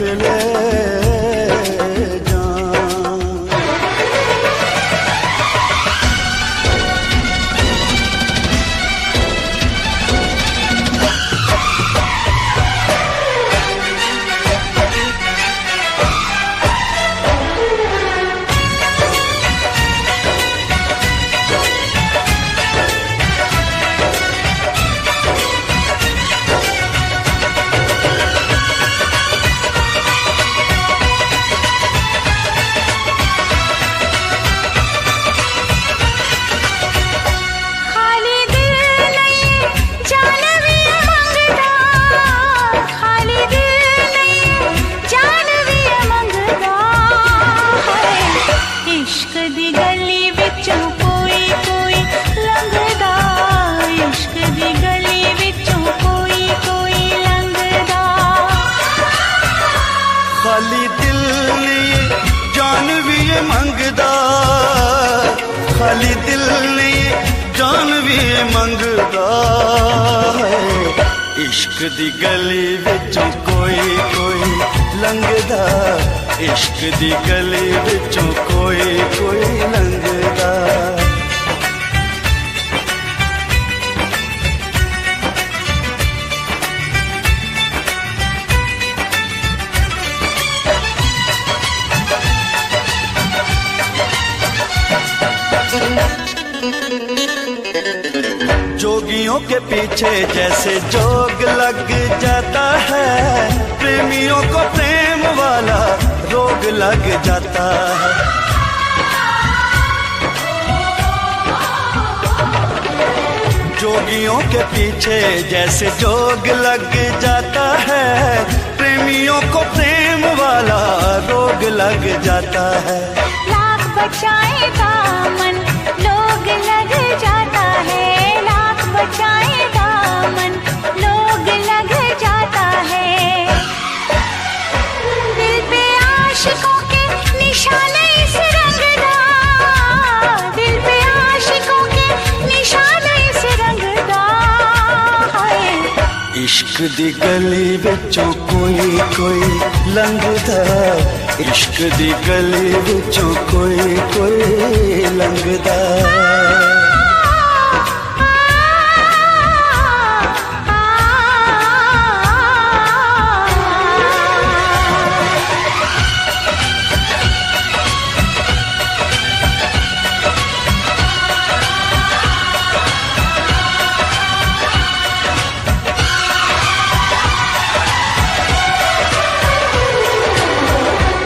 ले जान। खाली दिल नहीं जान भी ये मंगदा, खाली दिल नहीं जान भी ये मंगदा है। इश्क दी गली विचों कोई कोई लंघदा, इश्क दी गली विचों कोई कोई लंघदा। जोगियों के पीछे जैसे जोग लग जाता है, प्रेमियों को प्रेम वाला रोग लग जाता है। जोगियों के पीछे जैसे जोग लग जाता है, प्रेमियों को प्रेम वाला रोग लग जाता है। लाख बचाए दामन लोग लग जाता है, लाख बचाए दामन लोग लग जाता है। दिल पे आशिकों के निशाने इस रंगदा, दिल पे आशिकों के निशाने इस रंगदा है। इश्क दी गली विचों कोई कोई लंघदा, इश्क दी गली विचों कोई कोई लंघदा।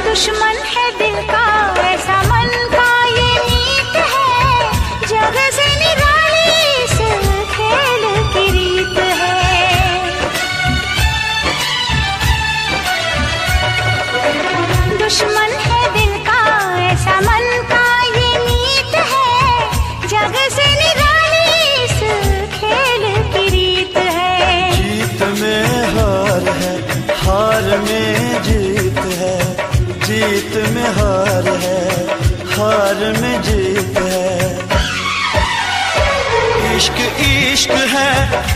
दुश्मन है दिल का ऐसा मन का ये नीत है, जग से निराली इस खेल की रीत है। दुश्मन है दिल का ऐसा मन का ये नीत है, जग से निराली इस खेल की रीत है। जीत में हार है, हार में जीत है, जीत में हार है, हार में जीत है। इश्क इश्क है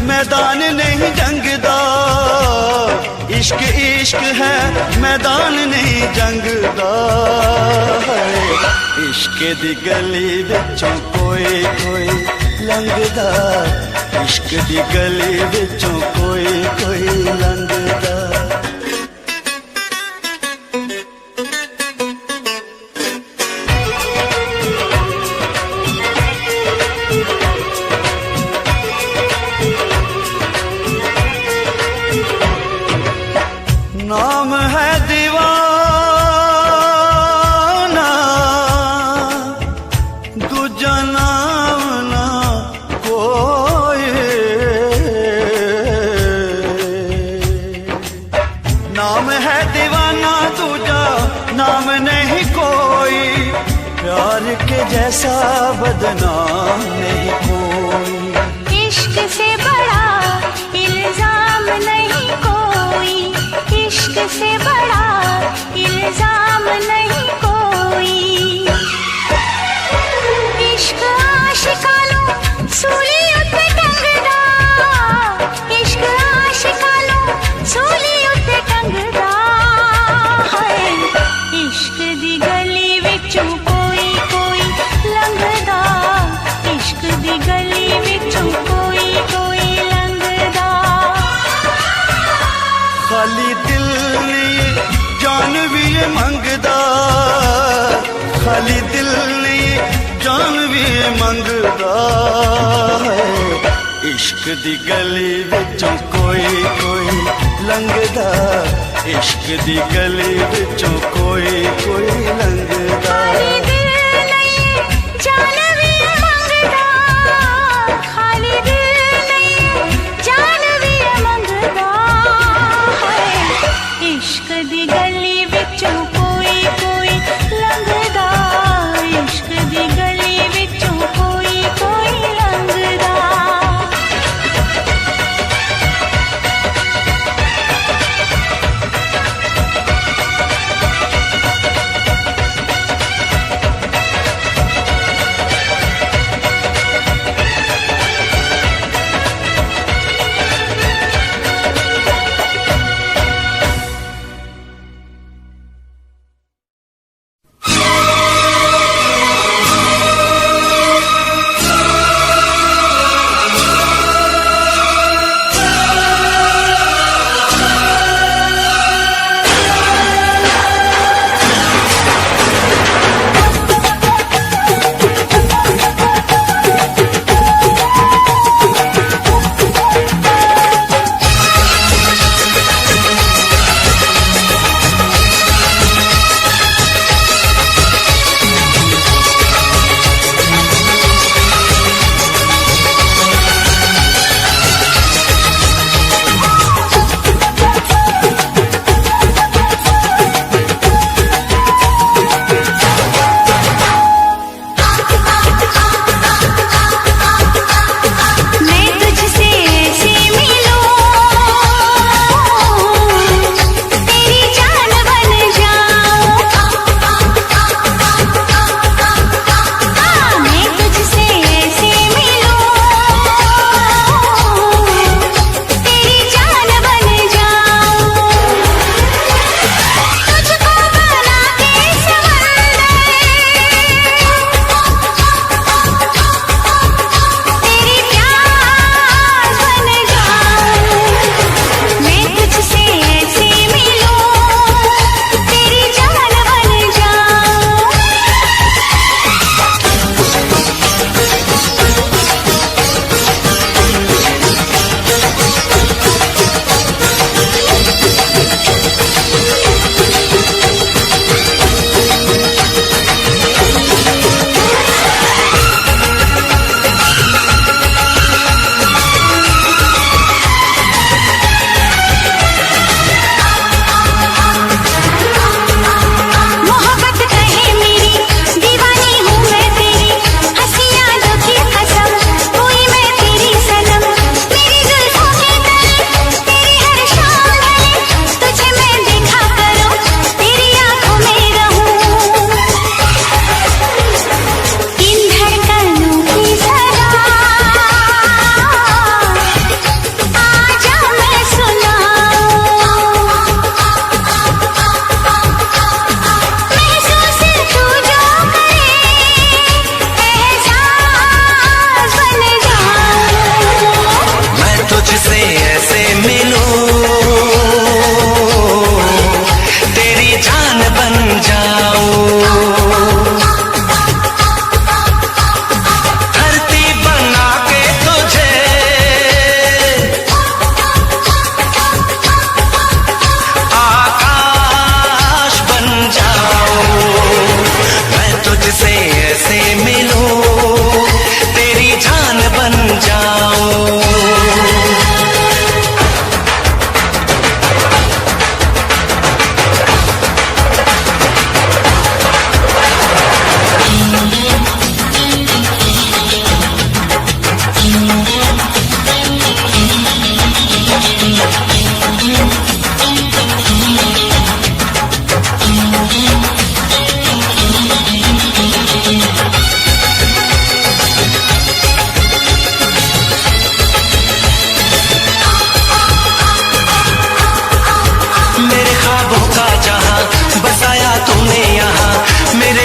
मैदान नहीं जंगदा, इश्क इश्क है मैदान नहीं जंगदा है। इश्क दी गली विचों कोई कोई लंघदा, इश्क दी गली विचों कोई कोई लंघदा। नाम है दीवाना, दूजा नाम ना कोई। नाम है दीवाना दूजा नाम नहीं कोई, प्यार के जैसा बदनाम नहीं कोई। इश्क से बड़ा इल्जाम नहीं कोई, इश्क से बड़ा इल्जाम नहीं कोई। इश्क आशिकानू सूली उत्ते टंगदा, इश्क आशिकानू सूली उत्ते टंगदा दी गली विचों कोई कोई लंघदा, इश्क दी गली विचों कोई कोई लंघदा। खाली दिल नहीं जान भी मंगदा, खाली दिल नहीं जान भी मंगदा है। इश्क दी गली विचों कोई कोई लंघदा, इश्क दी गली विचों कोई कोई लंघदा।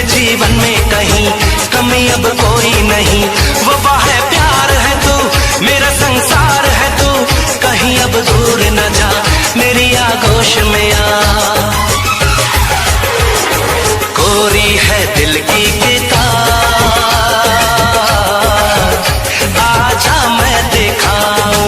जीवन में कहीं कमी अब कोई नहीं, वफा है प्यार है तू मेरा संसार है तू, कहीं अब दूर न जा मेरी आगोश में आ। कोरी है दिल की किताब आजा मैं दिखाऊं,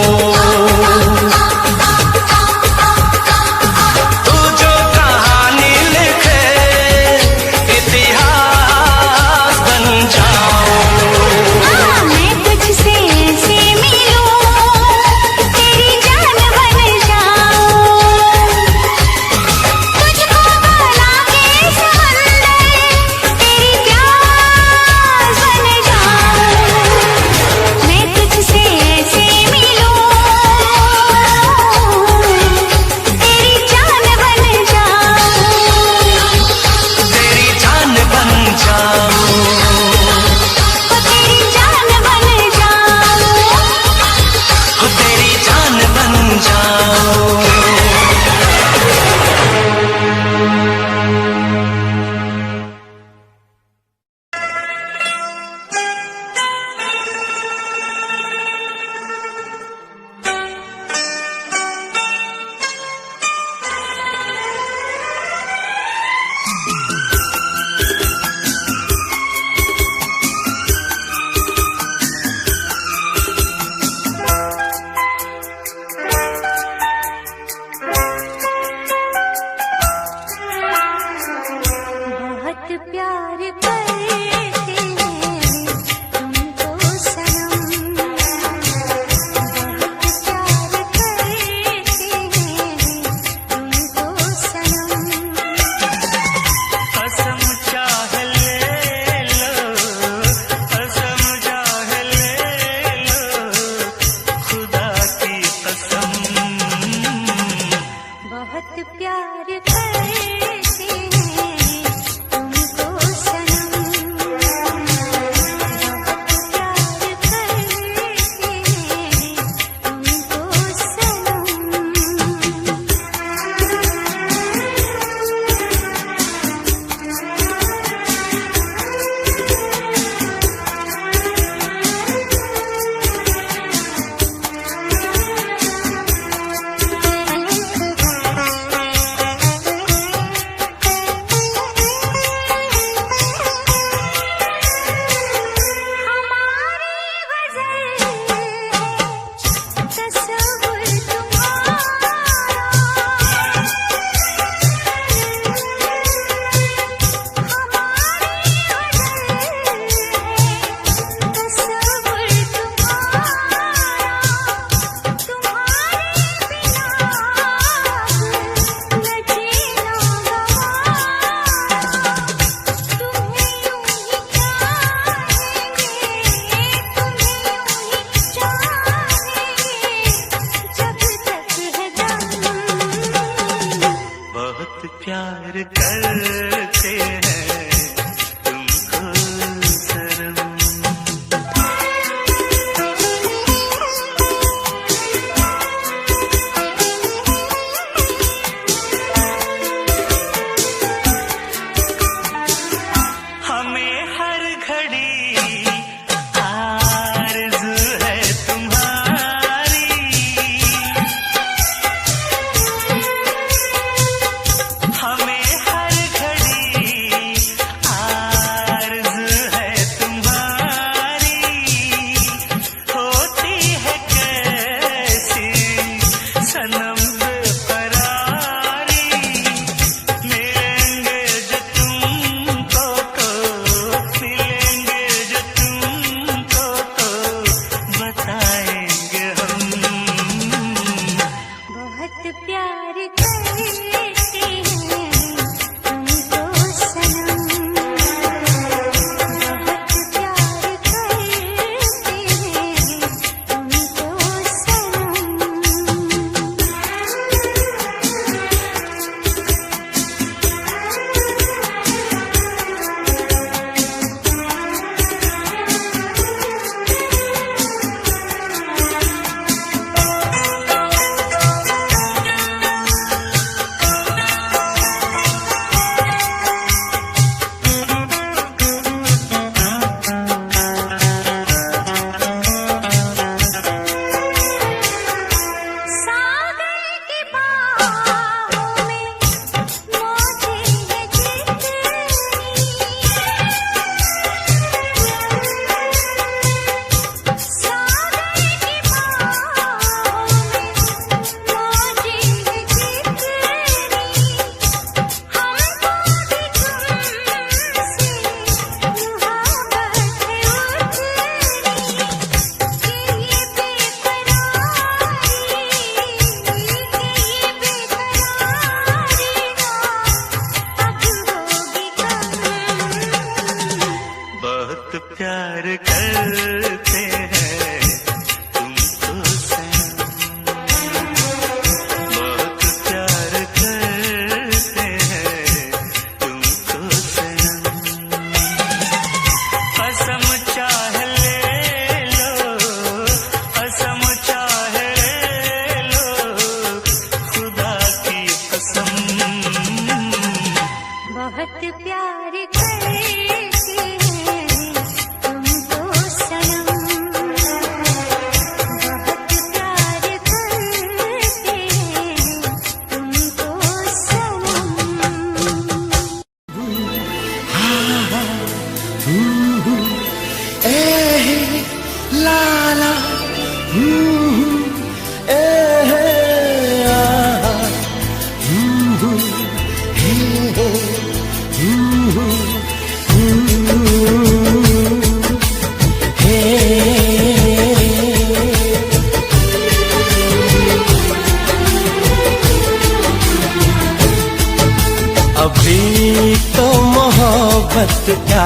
अभी तो मोहब्बत का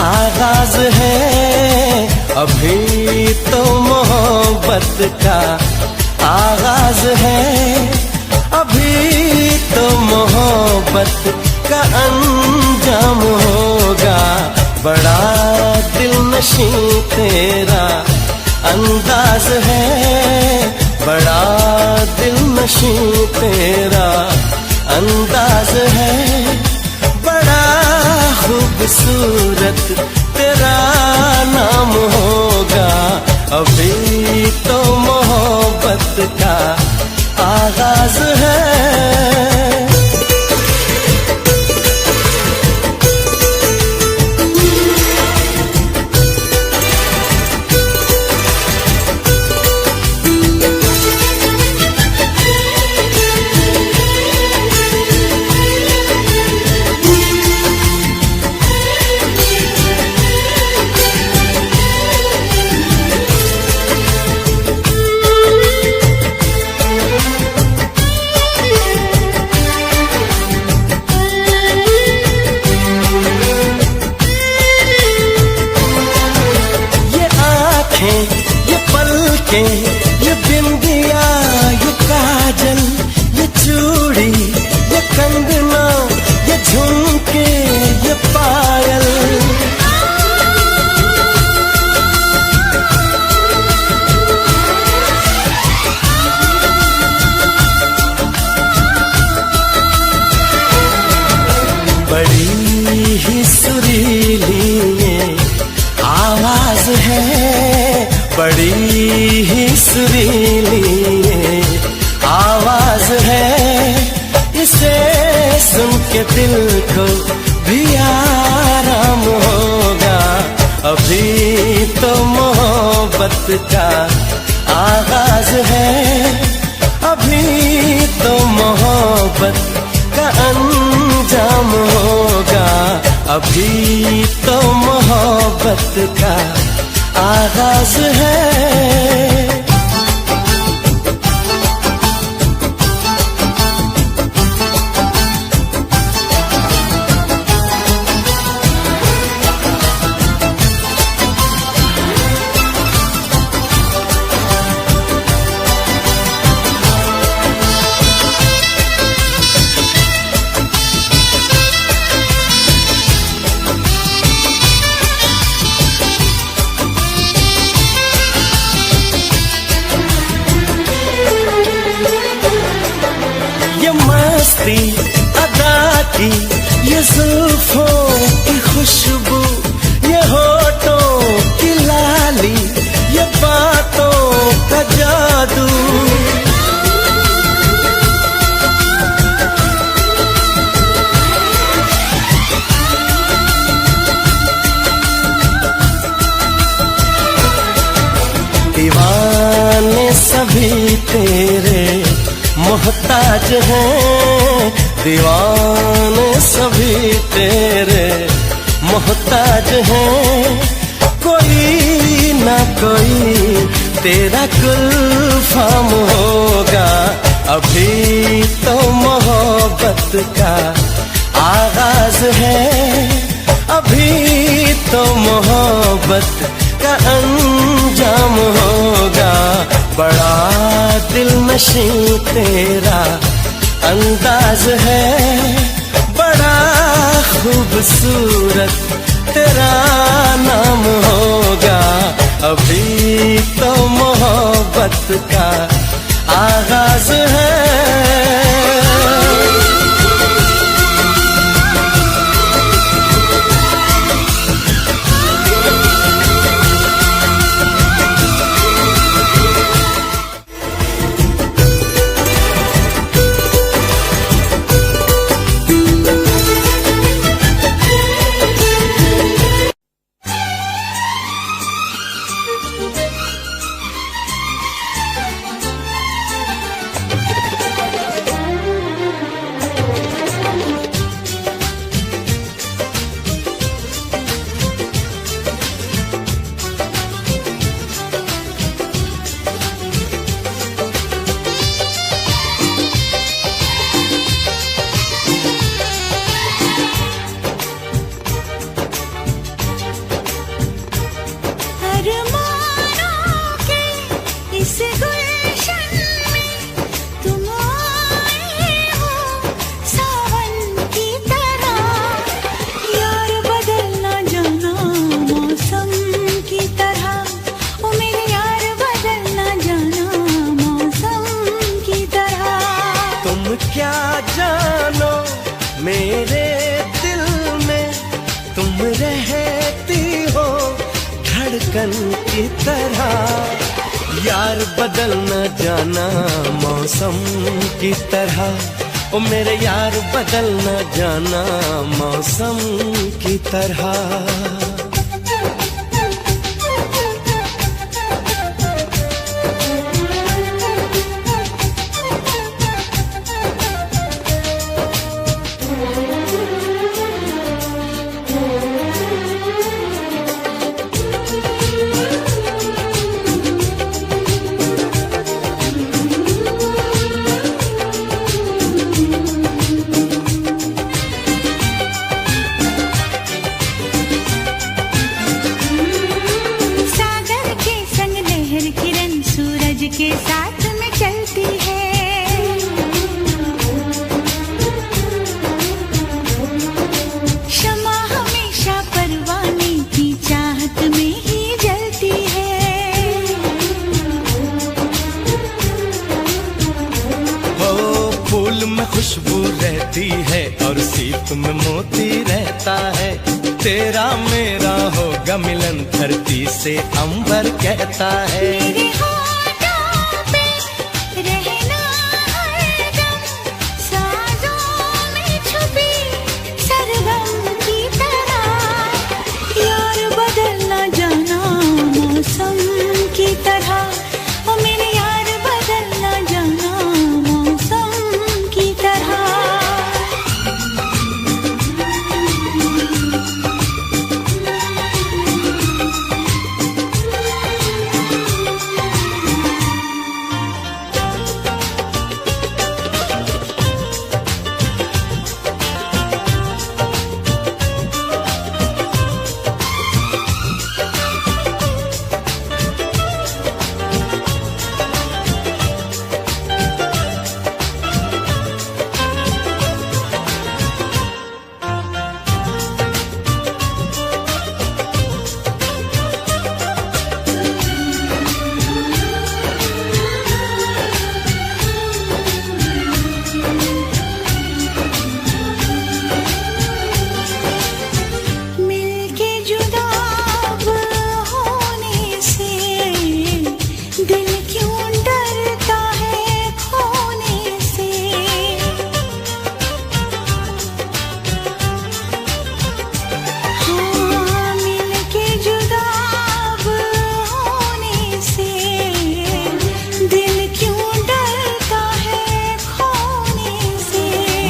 आगाज है, अभी तो मोहब्बत का आगाज है, अभी तो मोहब्बत का अंजाम होगा। बड़ा दिलनशीं तेरा अंदाज है, बड़ा दिलनशीं तेरा अंदाज है, बड़ा खूबसूरत तेरा नाम होगा। अभी तो मोहब्बत का आगाज है। ये पलकें, ये बिंदिया, ये काजल, ये चूड़ी, ये कंगना, ये झुमके, ये पायल, बड़ी ही सुरीली ये आवाज है, बड़ी ही सुरीली ये आवाज है। इसे सुन के दिल को भी आराम होगा। अभी तो मोहब्बत का आगाज है, अभी तो मोहब्बत का अंजाम होगा। अभी तो मोहब्बत का आगाज है। अदा की ये जुल्फों की खुशबू, ये होठों की लाली, ये बातों का जादू, दीवाने सभी तेरे मोहताज हैं, दीवाने सभी तेरे मोहताज हैं। कोई ना कोई तेरा गुलफाम होगा। अभी तो मोहब्बत का आगाज है, अभी तो मोहब्बत का अंजाम होगा। बड़ा दिलनशीं तेरा अंदाज है, बड़ा खूबसूरत तेरा नाम होगा। अभी तो मोहब्बत का आगाज है। तुम रहती हो धड़कन की तरह। यार बदल न जाना मौसम की तरह, ओ मेरे यार बदल न जाना मौसम की तरह। के साथ में चलती है, शमा हमेशा परवाने की चाहत में ही जलती है। हो फूल में खुशबू रहती है और सीप में मोती रहता है। तेरा मेरा होगा मिलन धरती से अंबर कहता है।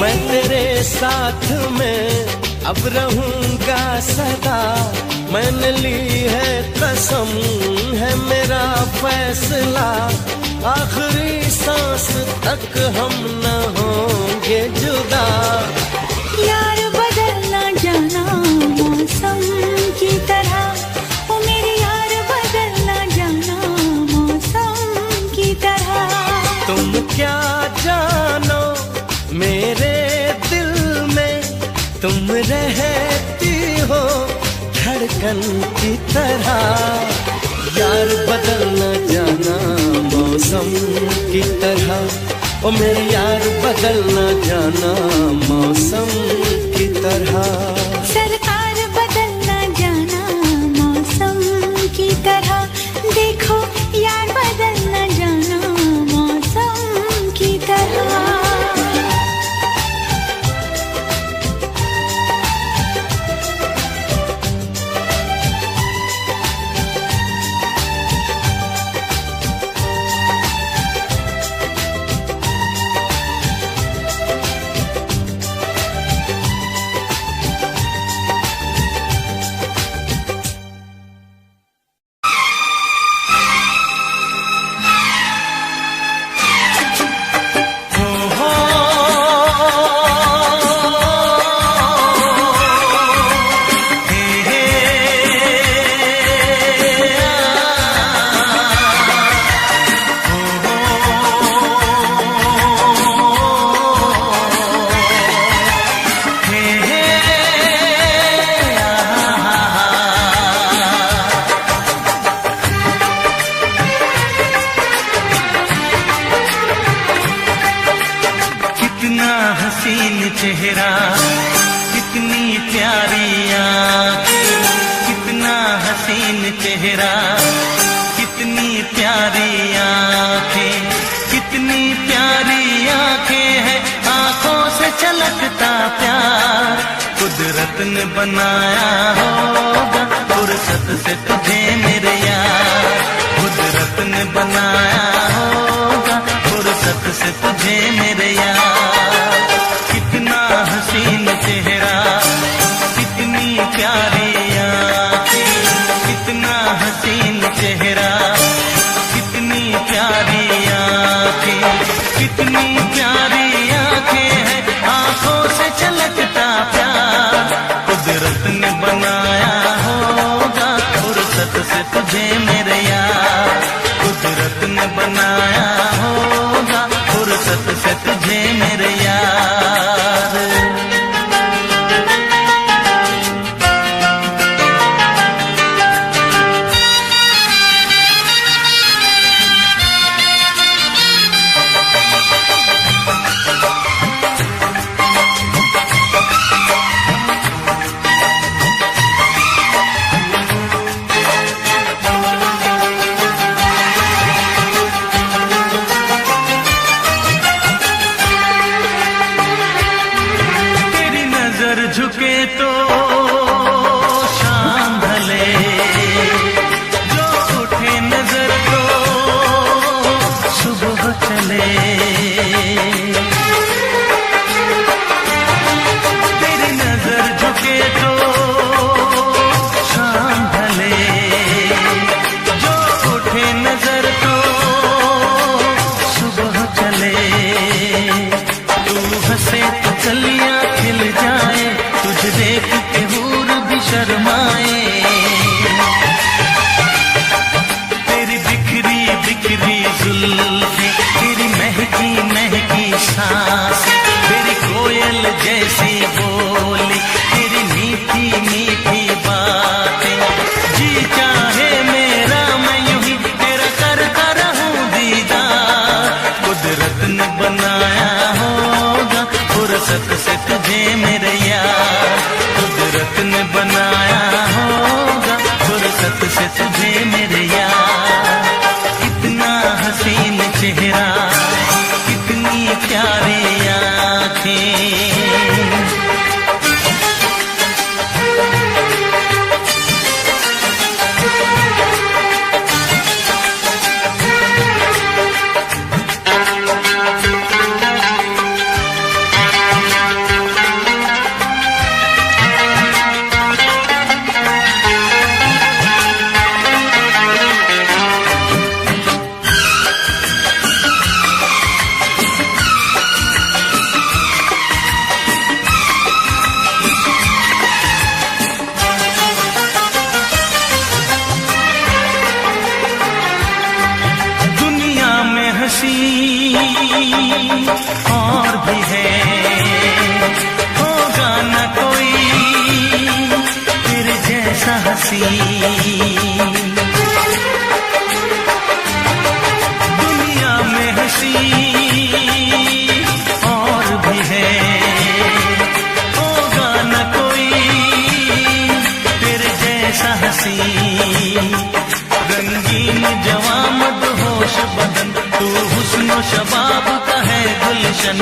मैं तेरे साथ में अब रहूंगा सदा। मैंने ली है कसम, है मेरा फैसला। आखिरी सांस तक हम न होंगे जुदा। यार बदल न जाना मौसम की तरह, ओ मेरे यार बदल न जाना मौसम की तरह। तुम क्या जानो मेरे दिल में, तुम रहती हो धड़कन की तरह। यार बदल न जाना मौसम की तरह, ओ मेरे यार बदल न जाना मौसम की तरह। सरकार बदल न जाना मौसम की तरह। देखो यार बदल न जाना मौसम की तरह। हसीन चेहरा, कितनी प्यारी आँख, चेहरा, कितनी प्यारी आंखें, कितनी प्यारी आंखें हैं, आंखों से छलकता प्यार। कुदरत ने बनाया होगा फुर्सत से तुझे मेरे यार, कुदरत ने बनाया होगा फुर्सत से तुझे मेरे यार। कितना हसीन चेहरा, कितनी प्यारी आंखें, कितना हसीन चेहरा, कितनी प्यारी आंखें, कितनी प्यारी आंखें हैं, आंखों से छलकता प्यार। कुदरत ने बनाया होगा फुर्सत से तुझे मेरे यार, कुदरत ने बनाया होगा फुर्सत से तुझे मेरे यार। झुके तो शाम ढले, जो उठे नजर तो सुबह चले। तेरी नजर झुके तो शाम ढले, जो उठे नजर तो सुबह चले। तू हंसे तो कलियां खिल जाए, तुझे देख के हूर भी शर्माए। तेरी बिखरी बिखरी जुल्फें, तेरी महकी महकी सांसें, तेरी कोयल जैसी बोली, तेरी मीठी मीठी बातें। जी चाहे मेरा मैं यूं ही तेरा करता रहूं दीदार। कुदरत ने बनाया होगा फुर्सत से तुझे मेरे यार, कुदरत ने बनाया होगा फुर्सत से तुझे मेरे यार। कितना हसीन चेहरा, कितनी प्यारी आंखें। और भी है, होगा न कोई तेरे जैसा हंसी। दुनिया में हंसी और भी है, होगा न कोई तेरे जैसा हंसी। रंगीन जवां मदहोश बदन, तू हुस्न शबाब का है गुलशन।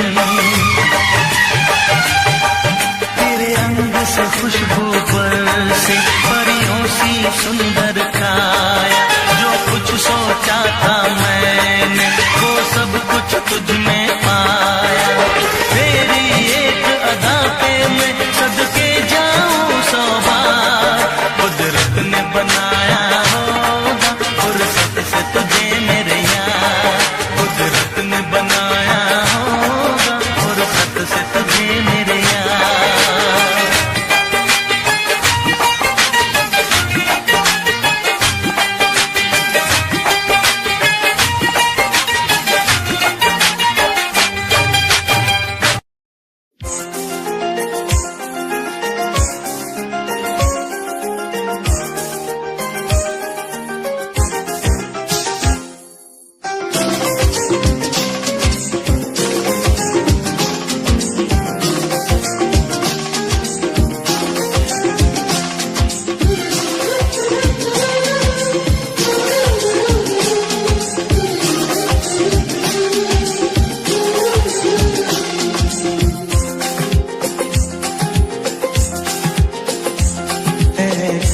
तेरे अंग से खुशबू बरसे, परियों सी सुंदर काया। जो कुछ सोचा था मैंने वो सब कुछ तुझ में पाया। तेरी एक अदा पे मैं सदके जाऊं 100 बार। कुदरत ने बनाया होगा फुर्सत से तुझे मेरे यार, कुदरत ने बनाया होगा फुर्सत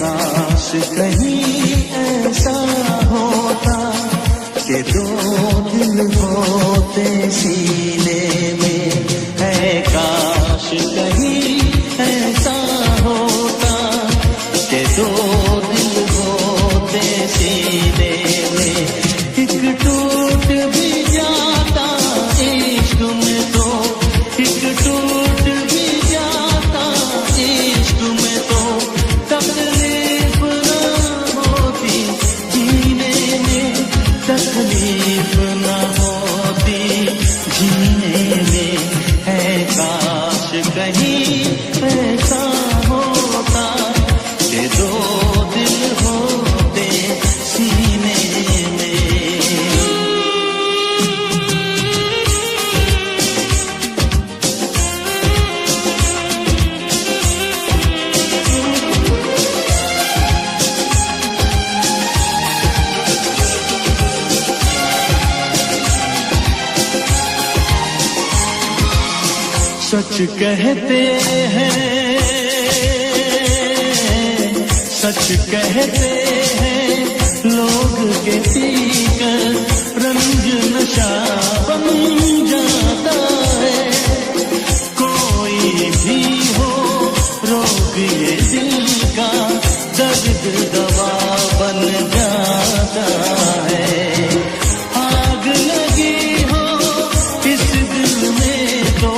काश कहीं ऐसा होता कि दो दिल होते सीने में, है काश कहीं ऐसा होता कि दो दिल होते सीने में। एक टूट भी जाता इश्क में तो, एक टूट भी जाता इश्क में तो, तकलीफ न होती जीने में, तकलीफ न होती जीने में, है काश कहीं ऐसा होता कि दो दिल होते सीने में। सच कहते हैं, सच कहते हैं लोग के पीकर रंग नशा बन जाता है। कोई भी हो रोग ये दिल का, दर्द दवा बन जाता है। आग लगी हो इस दिल में तो,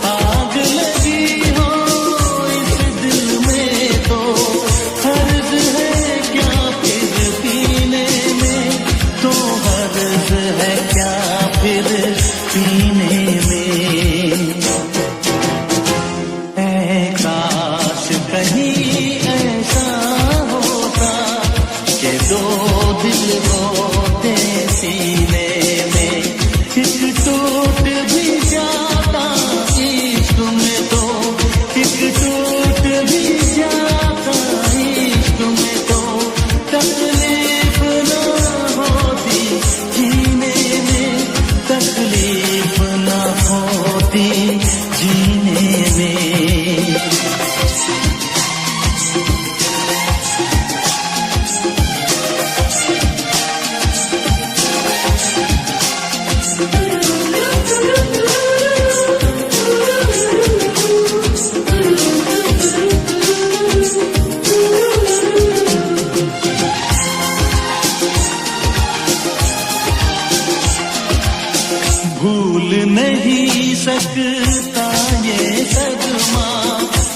आग लगी हो इस दिल में तो, हर्ज है क्या फिर पीने में, तो हर्ज है क्या फिर पीने में। ऐ काश कहीं ऐसा होता कि दो दिल होते सीने में, एक टूट भी जाता इश्क में तो, एक टूट भी जाता इश्क में तो, तकलीफ न होती जीने में, तकलीफ न होती जीने में। भूल नहीं सकता ये सदमा,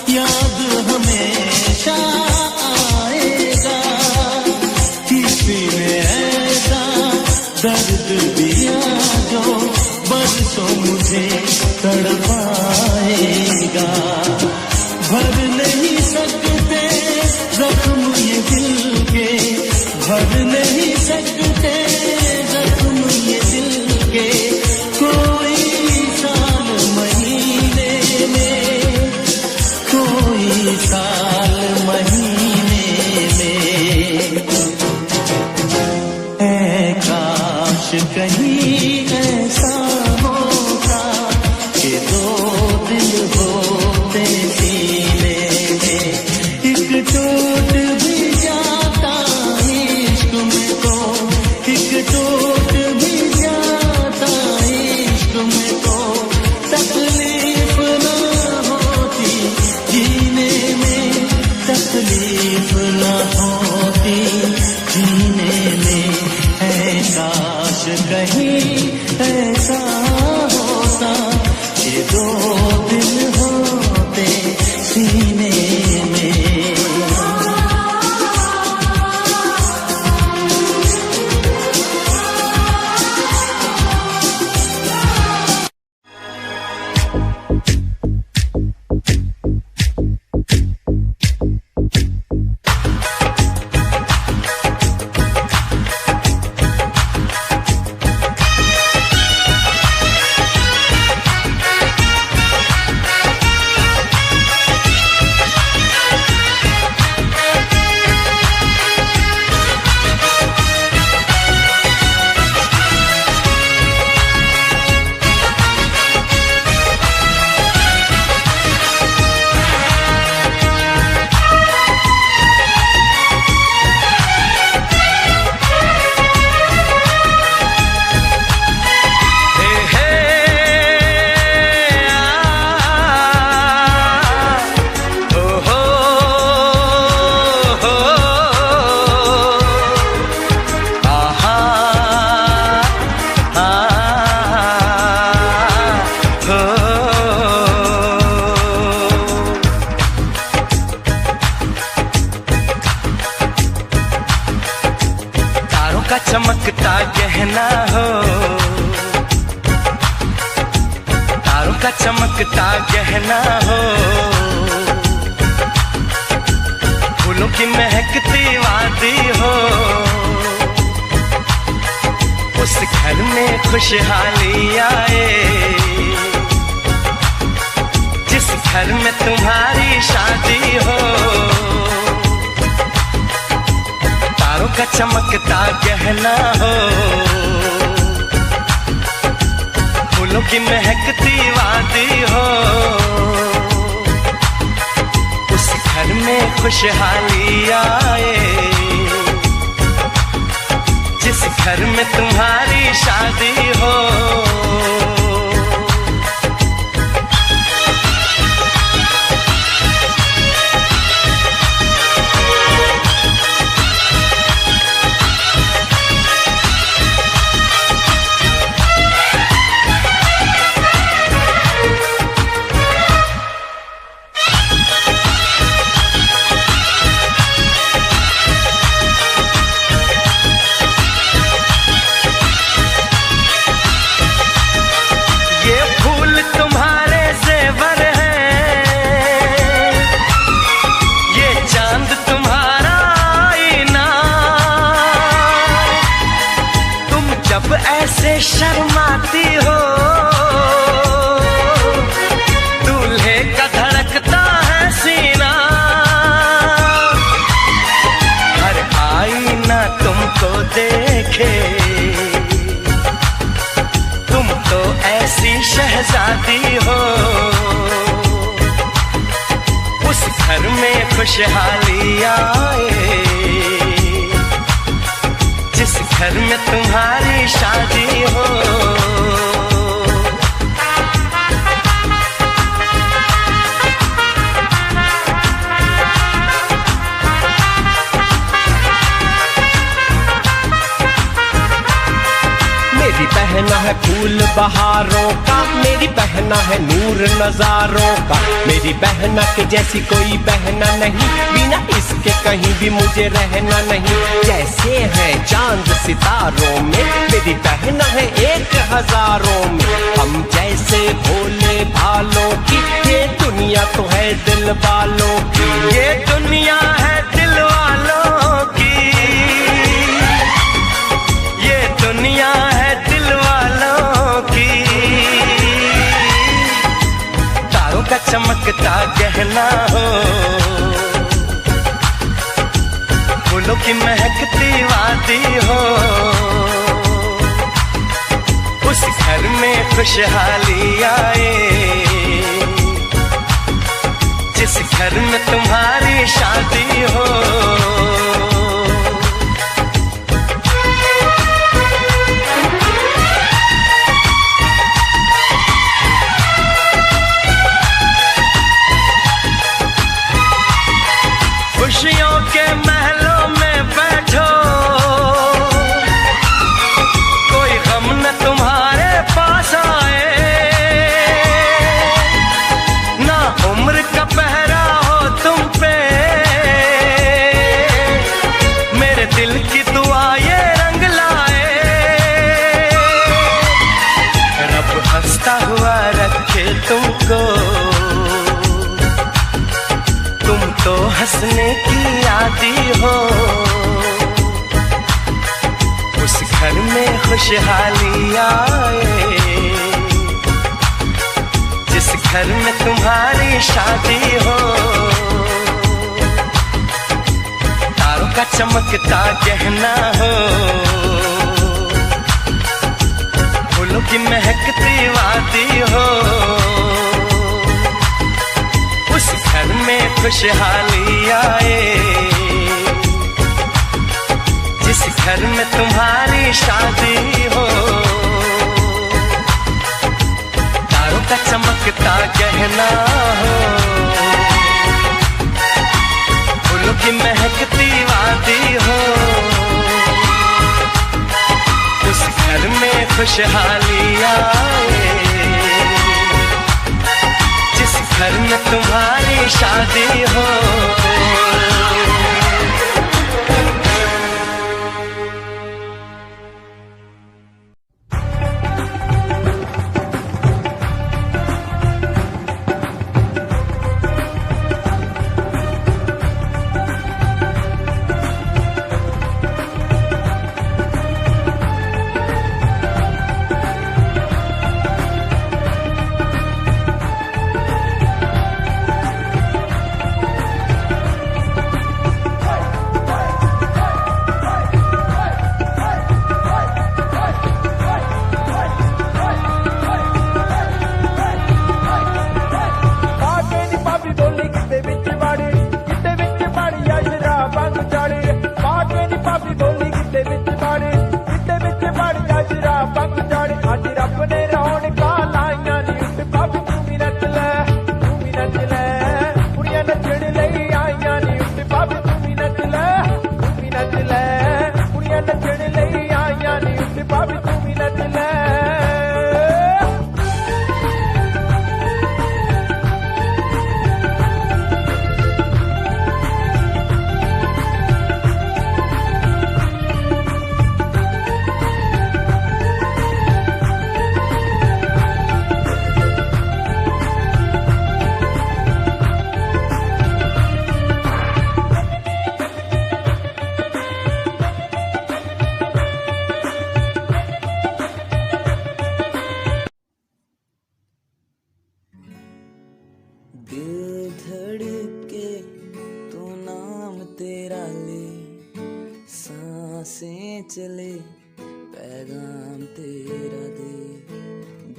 याद हमेशा आएगा। किसी ने ऐसा दर्द दिया जो बरसों मुझे तड़पाएगा। भर नहीं सकते जख्म ये दिल के, भर नहीं सकते जख्म ये दिल के, कोई साल महीने में, कोई साल महीने में। ऐ काश कहीं ऐसा होता कि दो दिल हो का चमकता गहना हो, तारों का चमकता गहना हो, फूलों की महकती वादी हो, उस घर में खुशहाली आए, जिस घर में तुम्हारी शादी हो। तारों का चमकता गहना हो, फूलों की महकती वादी हो, उस घर में खुशहाली आए, जिस घर में तुम्हारी शादी हो। ऐसे शर्माती हो, दूल्हे का धड़कता है सीना, हर आईना तुमको देखे, तुम तो ऐसी शहजादी हो, उस घर में खुशहाली आए, जिस घर में तुम्हारी शादी हो। मेरी बहना है फूल बहारों का, मेरी बहना है नूर नजारों का, मेरी बहना के जैसी कोई बहना नहीं, बिना इसके कहीं भी मुझे रहना नहीं। जैसे है चांद सितारों में, मेरी बहना है 1000 में, हम जैसे भोले भालों की, ये दुनिया तो है दिल वालों की, ये दुनिया है दिल वालों की, ये दुनिया है दिल वालों की। तारों का चमकता गहना हो, फूलों की महकती वादी हो, उस घर में खुशहाली आए, जिस घर में तुम्हारी शादी हो। खुशियों के महलों में बैठो, कोई गम न तुम्हारे पास आए, ना उम्र का पहरा हो तुम पे, मेरे दिल की दुआ ये रंग लाए, रब हंसता हुआ रखे तुमको, तुम तो हंसने की आदी हो, उस घर में खुशहाली आए, जिस घर में तुम्हारी शादी हो। तारों का चमकता गहना हो, फूलों की महकती वादी हो, उस घर में खुशहाली आए, जिस घर में तुम्हारी शादी हो। तारों का चमकता गहना हो, फूलों की महकती वादी हो, उस घर में खुशहाली आए, जिस घर में तुम्हारी शादी हो। तेरा ले, सांसें चले पैगाम तेरा दे,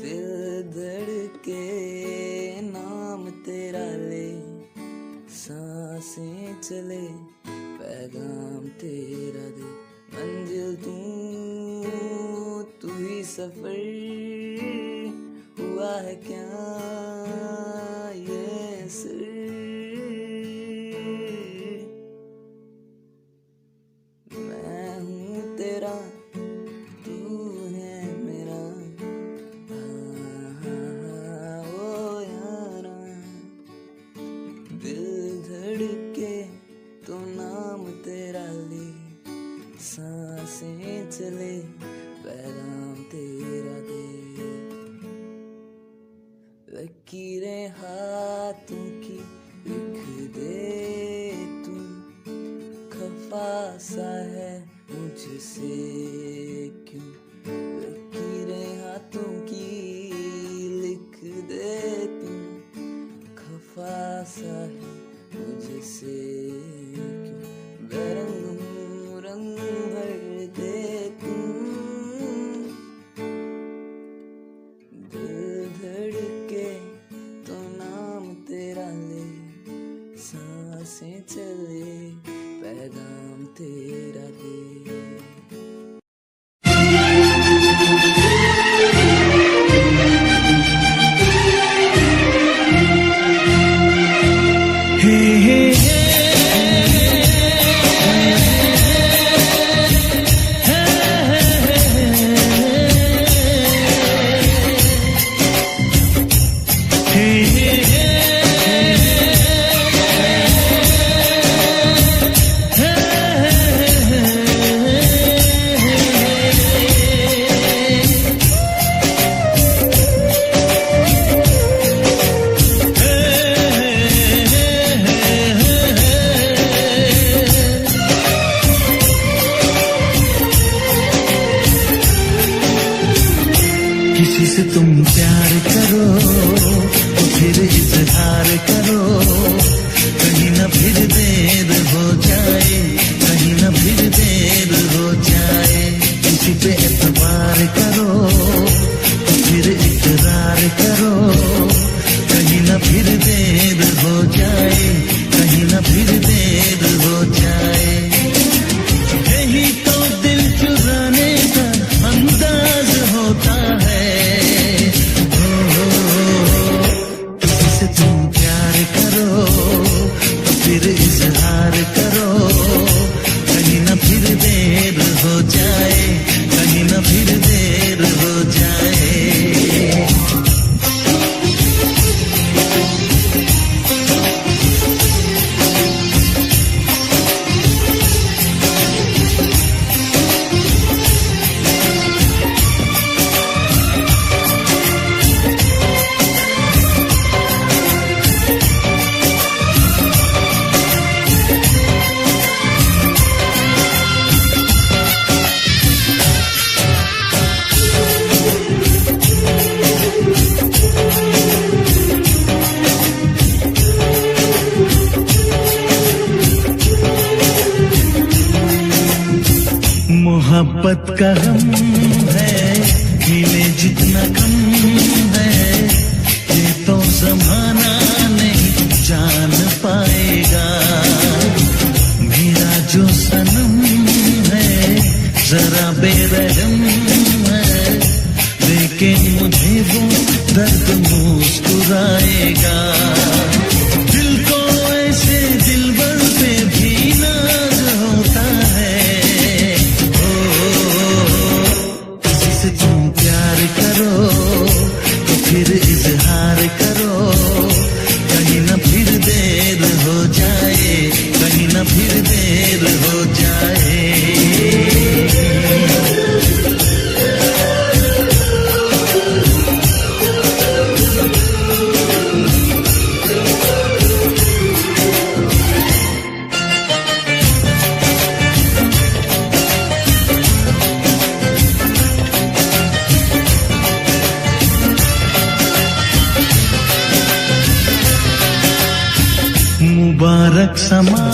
दिल धड़के नाम तेरा ले, सांसें चले पैगाम तेरा दे, मंजिल तू ही सफर हुआ है क्या ये सिर, मैं हूँ तेरा तू है मेरा, ओ यारा, दिल धड़के तो नाम तेरा ले, सांसें चले पैगाम तेरा दे, लकीरें हाथों की लिख दे तू, खफा सा है मुझसे क्यों, लकीरें हाथों की लिख दे तू, खफा सा है मुझसे क्यों, बेरंग हूँ रंग भर दे तू, दिल धड़के तो नाम तेरा ले, सांसें चले पैगाम तेरा दे। किसी से तुम प्यार करो तो फिर इजहार करो, कहीं ना फिर देर हो जाए, कहीं ना फिर देर हो जाए, किसी पे एतबार करो तो फिर इकरार करो, कहीं ना फिर देर हो जाए, कहीं ना फिर देर हो जाए, यही तो दिल चुराने का अंदाज होता है। किसी से तुम प्यार करो तो फिर इजहार करो, कहीं ना फिर देर हो जाए, कहीं ना फिर देर हो जाए। मोहब्बत का गम है, हिले जितना कम है, ये तो जमाना नहीं जान पाएगा, मेरा जो सनम है जरा बेरहम है, लेकिन मुझे वो दर्द मुस्कुराएगा, दिल को ऐसे दिलबर पे भी नाज होता है। से तुम प्यार करो तो फिर इजहार करो, कहीं ना फिर देर हो जाए, कहीं ना फिर देर हो जाए। मुबारक समा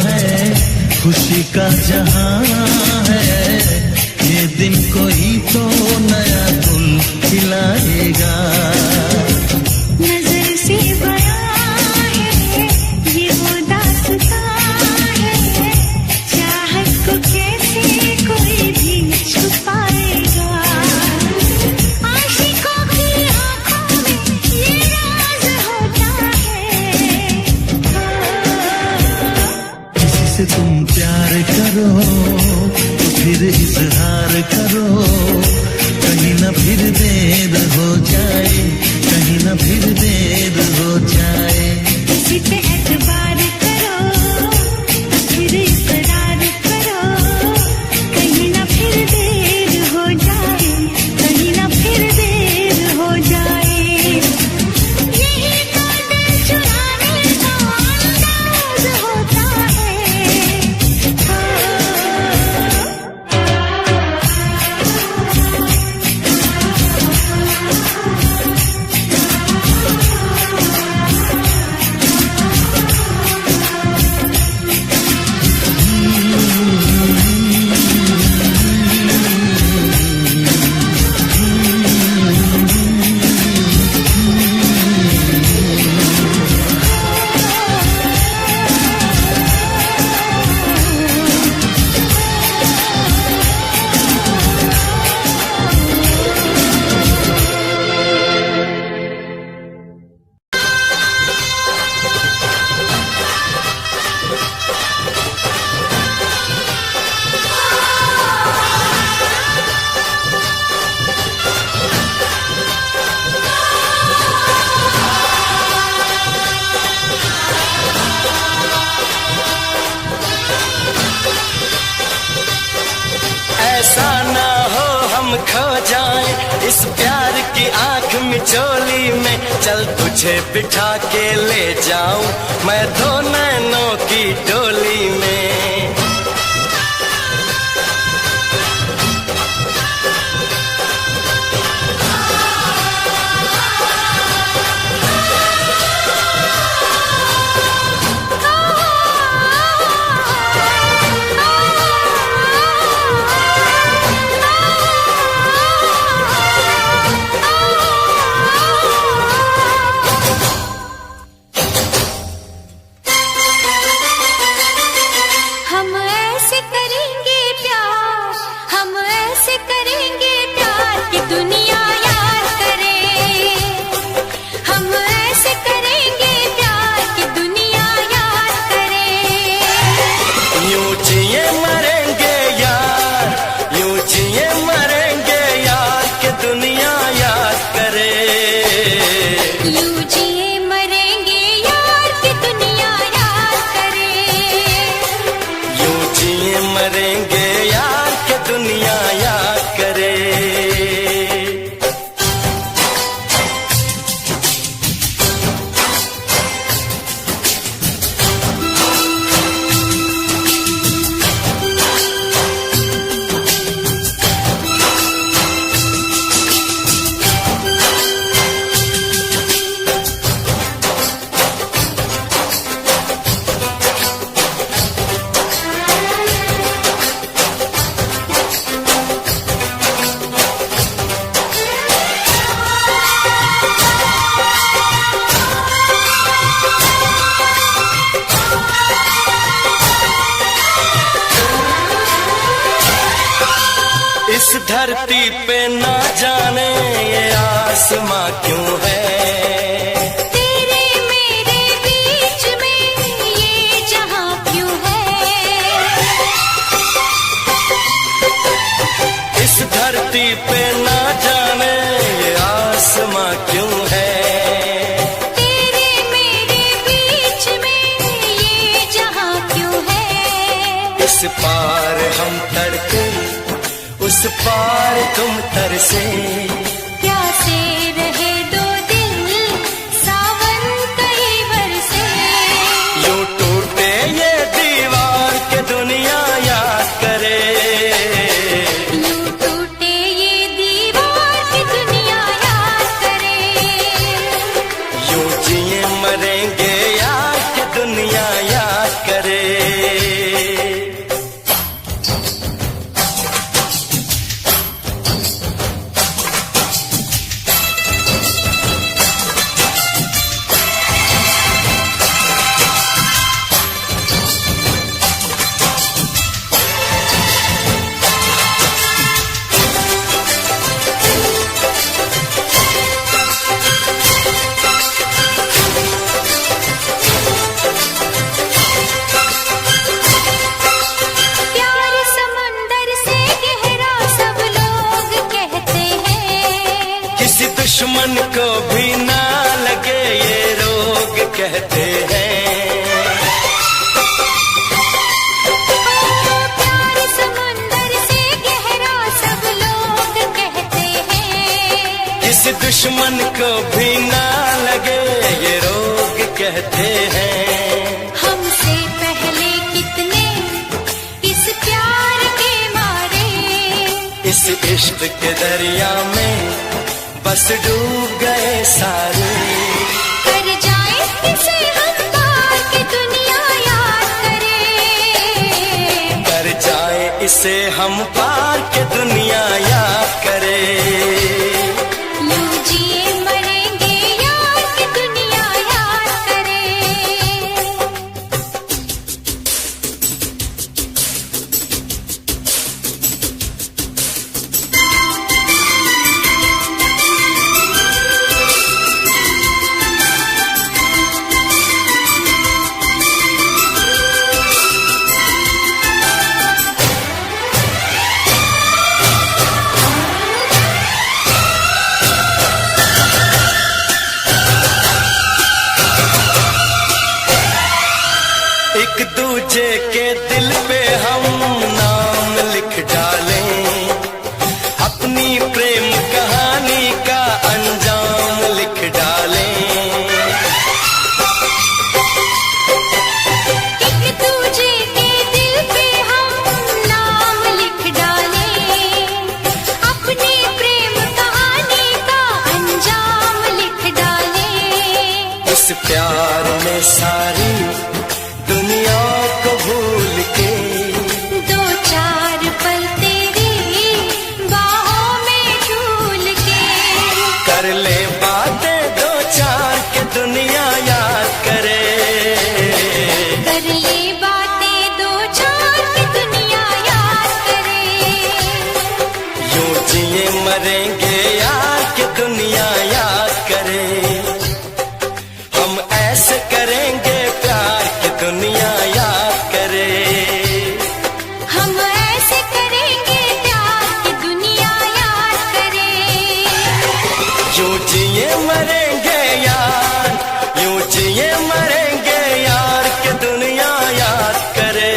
है खुशी का जहां है, ये दिन कोई तो नया गुल खिलाएगा। नजर से बयां है ये वो दास्तां है, चाहत को कैसे कोई भी छुपाएगा। आशिकों की आंखों में ये राज होता है। किसी से तुम प्यार करो तो फिर इजहार करो, कहीं ना फिर देर हो जाए, कहीं ना फिर देर हो जाए। किसी पे एतबार करो तो फिर इकरार करो, कहीं ना फिर देर हो जाए, कहीं ना फिर देर हो जाए। यही तो दिल चुराने का अंदाज होता है। ऐसा ना हो हम खो जाएं इस प्यार की आंख मिचोली में, चल तुझे बिठा के ले जाऊं मैं दो नैनों की डोली में। हम ऐसे करेंगे प्यार, हम ऐसे करेंगे प्यार कि दुनिया याद करे। हम ऐसे करेंगे प्यार कि दुनिया याद करे। यूं जिए मरेंगे यार, यूं जिए मरेंगे यार कि दुनिया याद करे। यूं जिए मरेंगे यार कि दुनिया याद करे। यूं जिए मरेंगे यार कि दुनिया याद करे। इस धरती पे ना जाने ये आसमां क्यों है, तेरे मेरे बीच में ये जहां क्यों है। इस धरती पे ना जाने ये आसमां क्यों है। तेरे मेरे बीच में ये जहां क्यों है। इस पार हम तड़के, उस पार तुम तरसे, प्यासे रहे दो दिल सावन कई बरसे। यूं टूटे ये दीवार के दुनिया याद करे। यूं टूटे ये दीवार की दुनिया याद करे। यूं जिए मरेंगे यार कि दुनिया याद करे। दुश्मन को भी ना लगे ये रोग कहते हैं। प्यार समुंदर से गहरा सब लोग कहते हैं। किस दुश्मन को भी ना लगे ये रोग कहते हैं। हमसे पहले कितने इस प्यार के मारे, इस इश्क के दरिया में बस डूब गए सारे। कर जाए इसे हम पार के दुनिया याद करे, कर जाए इसे हम पार के दुनिया याद करे। यूं जिए मरेंगे यार के दुनिया याद करे। एक दूजे के दिल पे हम नाम लिख डालें, अपनी प्रेम कहानी का अंजाम लिख डालें। एक दूजे के दिल पे हम नाम लिख डालें, अपनी प्रेम कहानी का अंजाम लिख डालें। इस प्यार में सारी दुनिया को भूल के दो चार पल तेरी बाहों में झूल के, कर ले बातें दो चार के दुनिया याद करे। कर ले बातें दो चार की दुनिया याद करे। यूं जिए मरेंगे यार के दुनिया याद करे। हम ऐसे करेंगे प्यार की दुनिया याद करे। हम ऐसे करेंगे प्यार की दुनिया याद करे। यूं जिए मरेंगे यार, यूं जिए मरेंगे यार के दुनिया याद करे।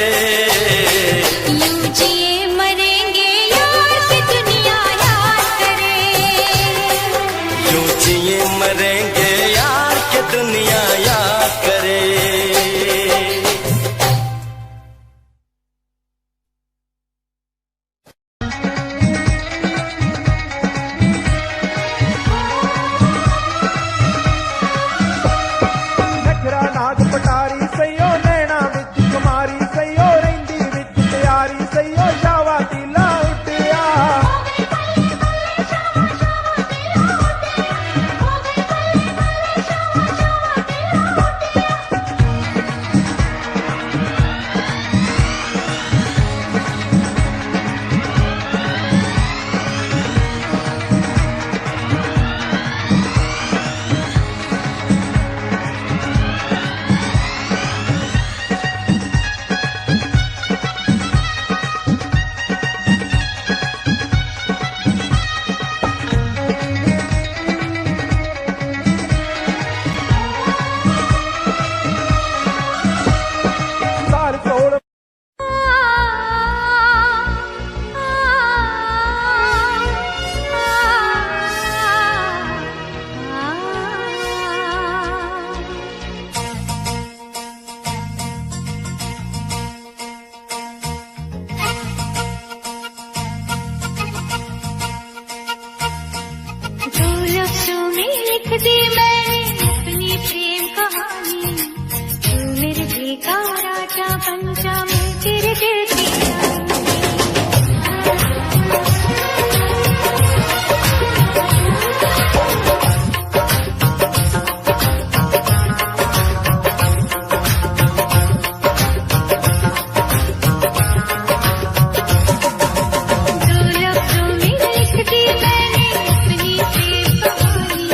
यूं जिए मरेंगे यार की दुनिया याद करे। यूं जिए मरेंगे यार के दुनिया याद करे। नखरा नाग पटारी सैयो नैना विच कुमारी सैयो रहिंदी विच तैयारी सैयो शावा तीला उठिया। सार सोल दो लफ्जों में लिख दी मैंने अपनी प्रेम कहानी। तू मेरे दिल का राजा बन जा, मैं तेरे दिल की रानी। दो लफ्जों में लिख दी मैंने अपनी प्रेम कहानी।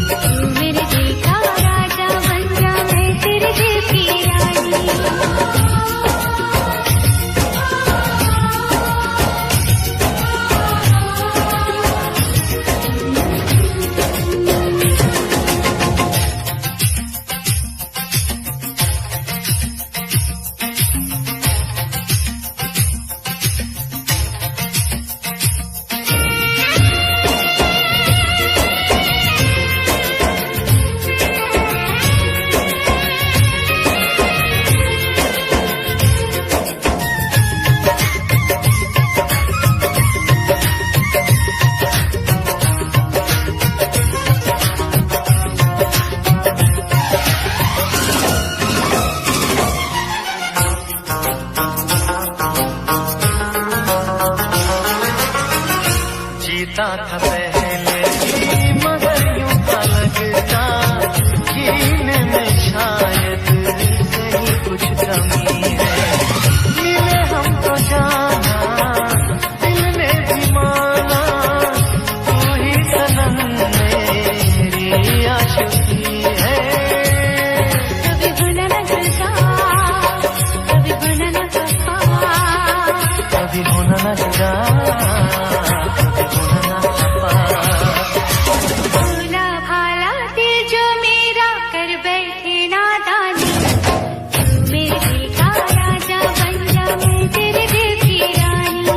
तू था पहले भी, मगर यूं था लगता जीने में शायद कहीं कुछ कमी है। मिले हम तो जाना दिल ने भी माना, तू ही सनम मेरी आशिकी है। कभी भूला न जुदा, कभी भूला न खफा, कभी होना न जुदा, कभी होना न खफा। भोला भाला दिल जो मेरा कर बैठे नादानी, तू मेरे दिल का राजा बन जा, मैं तेरे दिल की रानी।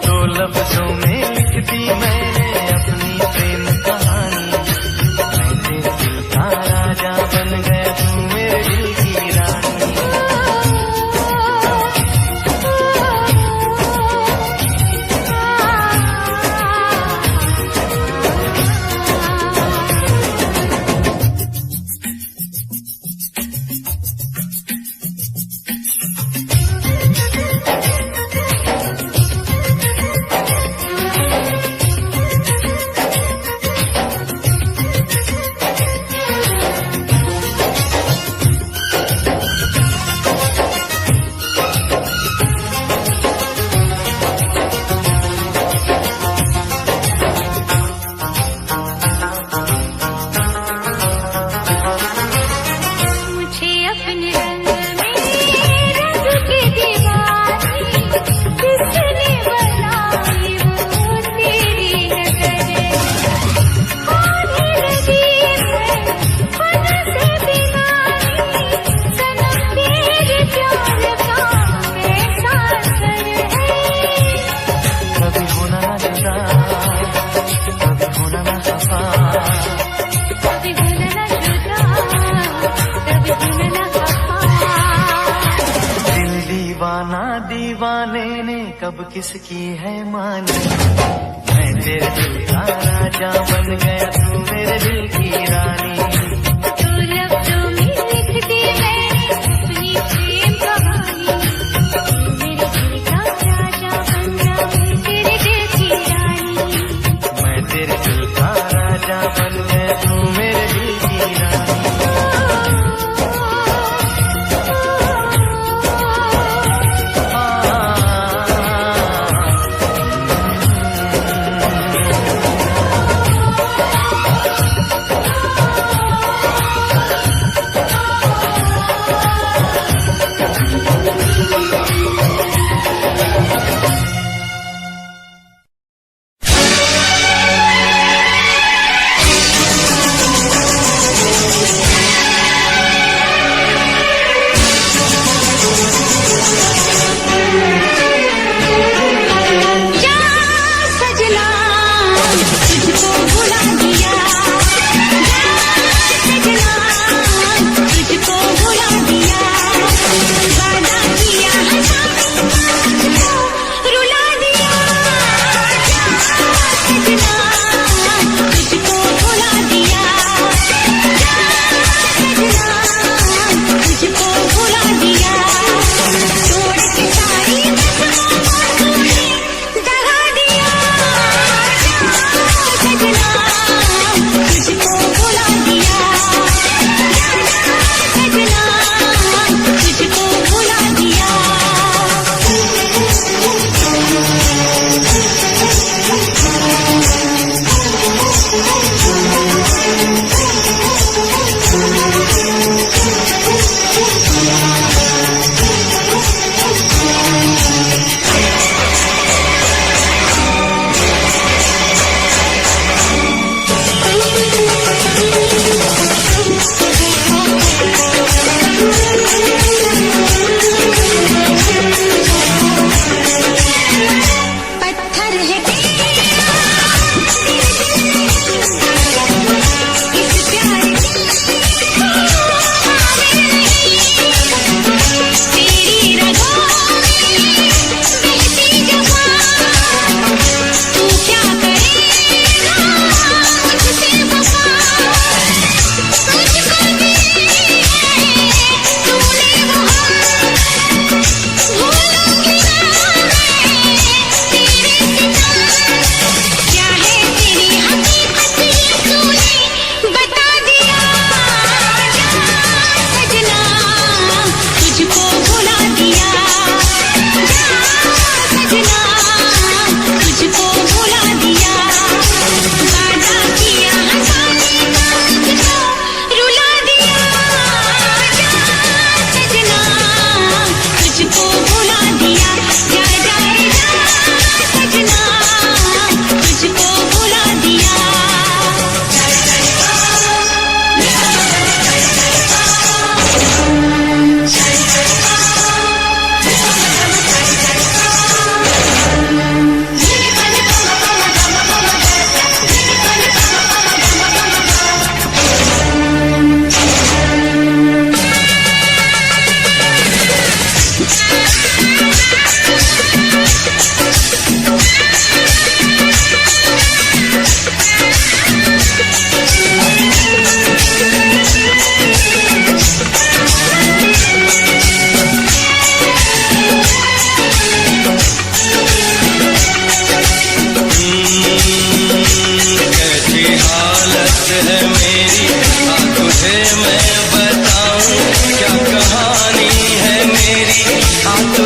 दो लफ्जों में लिख दी मैंने अपनी प्रेम कहानी, मैं तेरे दिल का राजा बन गया, तू मेरे दिल की रानी। मुझे अपने रंग में रंग के दीवानी, किसने बनाई वो तेरी नजर। आने लगी मैं खुद से बीमारी, सनम तेरे प्यार का कैसा असर है। कभी होना न जुदा, कभी होना न खफा, कभी भूला न जुदा, कभी भूला न खफा। दिल दीवाना दीवाने ने कब किसकी है मानी, मैं तेरे दिल का राजा बन गया, तू मेरे दिल की रानी। दो लफ्जों में लिख दी मैंने अपनी प्रेम कहानी, तू मेरे दिल का राजा बन जा, मैं तेरे दिल की रानी। मैं तेरे दिल का राजा बन गया, तू मेरे दिल की रानी।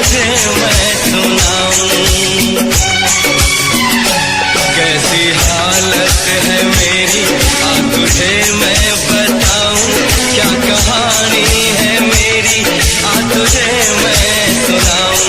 तुझे मैं सुनाऊं। कैसी हालत है मेरी आ तुझे मैं बताऊं, क्या कहानी है मेरी आ तुझे मैं सुनाऊं।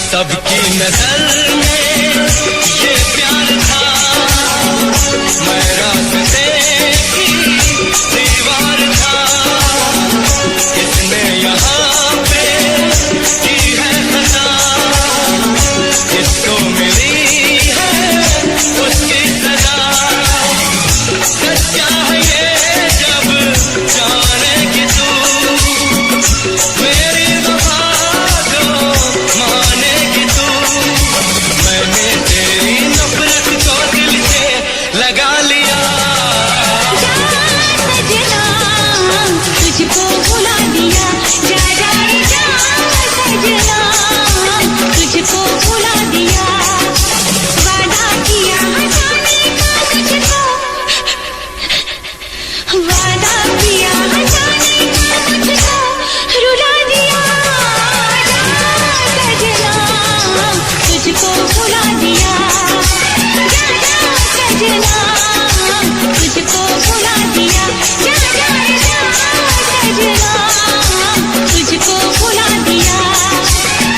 सबकी नजर में ये प्यार था, मैं रास्ते की दीवार था। किसने यहाँ पे की है खता, किसको मिली है उसकी सजा। सच्चा है ये जब जानेगी तू, मेरी वफा को मानेगी तू। मैंने तेरी नफरत को दिल से लगा लिया। सजना तुझको भुला दिया, जा जा रे जा सजना तुझको भुला दिया। वादा किया जाने का मुझको, वादा किया जाने का मुझको रुला दिया। सजना तुझको भुला दिया, सजना तुझको भुला दिया। जा जा रे जा सजना तुझको भुला दिया,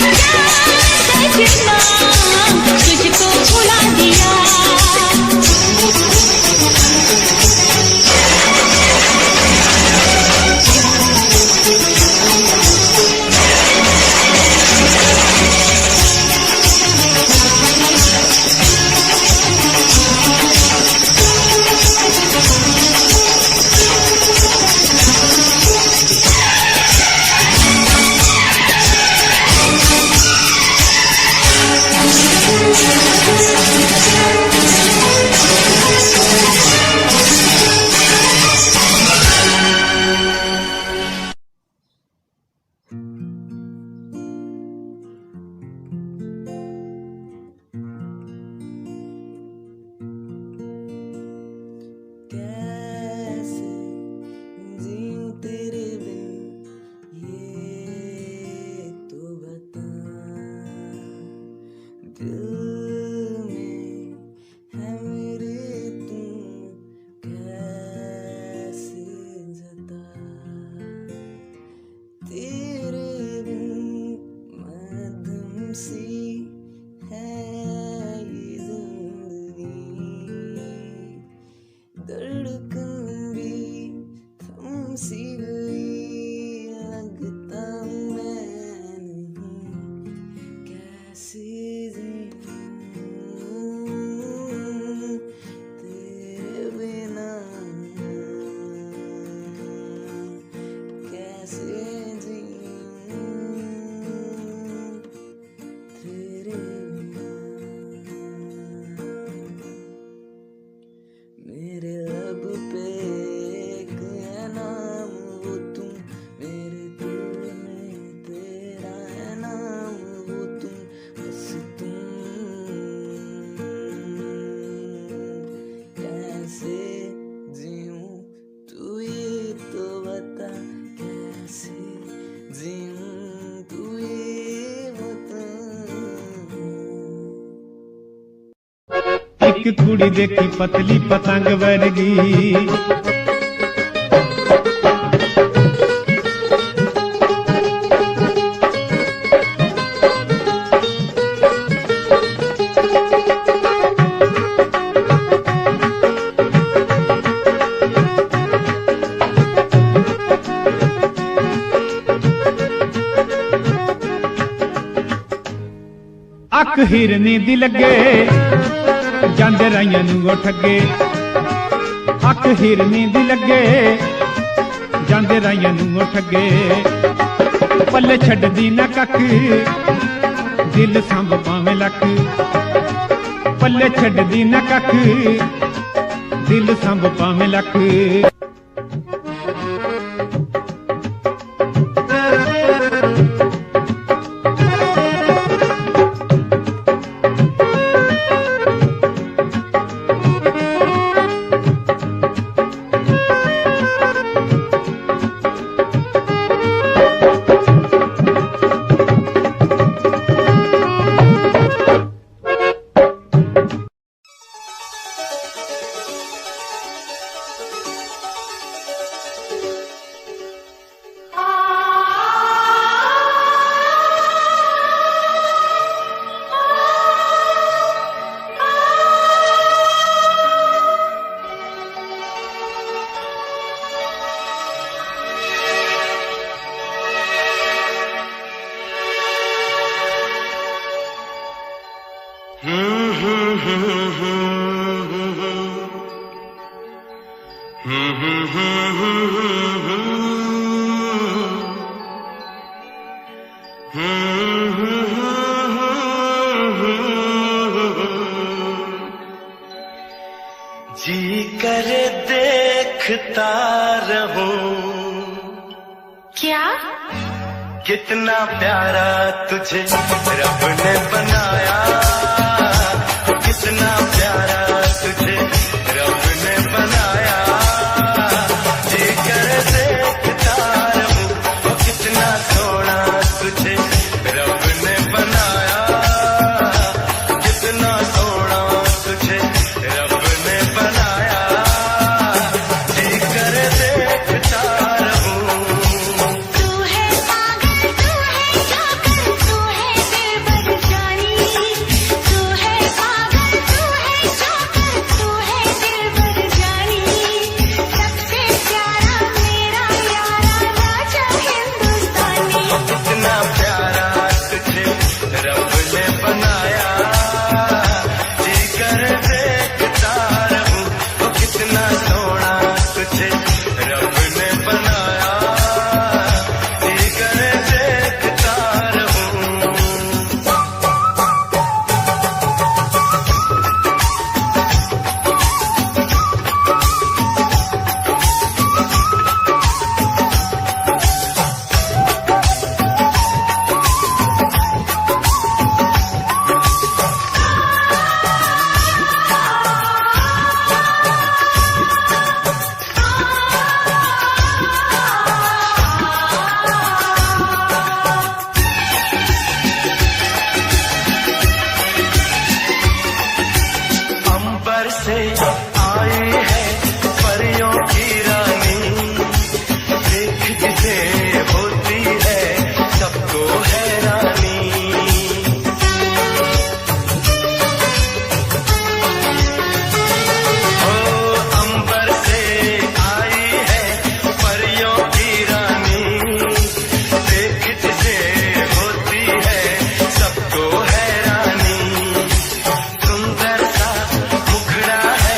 सजना तुझको भुला दिया। कैसे जीऊं तेरे बिन ये तो बता। दिल में है मेरे तुम कैसे जता। तेरे बिन मध्यम सी है ये जिंदगी। धड़कन भी थम सी गई, लगता मैं नहीं कैसे जीऊं तेरे बिना, कैसे जीऊं तेरे बिना। मेरे लब पे एक है नाम वो तुम, मेरे दिल में तेरा है नाम वो तुम, बस तुम। कैसे जीऊं तू ये तो बता, कैसे जीऊं तू ये बता। एक कुड़ी देखी पतली पतंग वर्गी, अख हिरनी दी लगे ਜਾਂਦੇ ਰਾਈਆਂ ਨੂੰ ਉਹ ਠੱਗੇ। ਅੱਖ ਹਿਰਨੀ ਦੀ ਲੱਗੇ ਜਾਂਦੇ ਰਾਈਆਂ ਨੂੰ ਉਹ ਠੱਗੇ। ਪੱਲੇ ਛੱਡਦੀ ਨਾ ਕੱਖ ਦਿਲ ਸੰਭ ਪਾਵੇਂ ਲੱਖ। पल्ले छड्डी न कख दिल संभ पावे लख जी करे देखता रहूं क्या? कितना प्यारा तुझे रब ने बनाया, कितना प्यारा तुझे रब ने बनाया। जी करे देखता रहूं कितना सोना तुझे रब ने बनाया, कितना सोना तुझे रब ने बनाया। जी करे देखता रहूं। तू है पागल, तू है जाकर, तू है दिलबर जानी। तू है पागल, तू है जाकर, तू है दिलबर जानी। सबसे प्यारा मेरा यारा राजा हिंदुस्तानी। कितना प्यारा तुझे रब ने बनाया, जी कर देखता रहूं वो कितना सोना तुझे रब ने बनाया, जी कर देखता रहूं। अंबर से आई है परियों की रानी, देख जिसे होती है सबको हैरानी। ओ अंबर से आई है परियों की रानी, देख जिसे होती है सबको हैरानी। सुंदर सा मुखड़ा है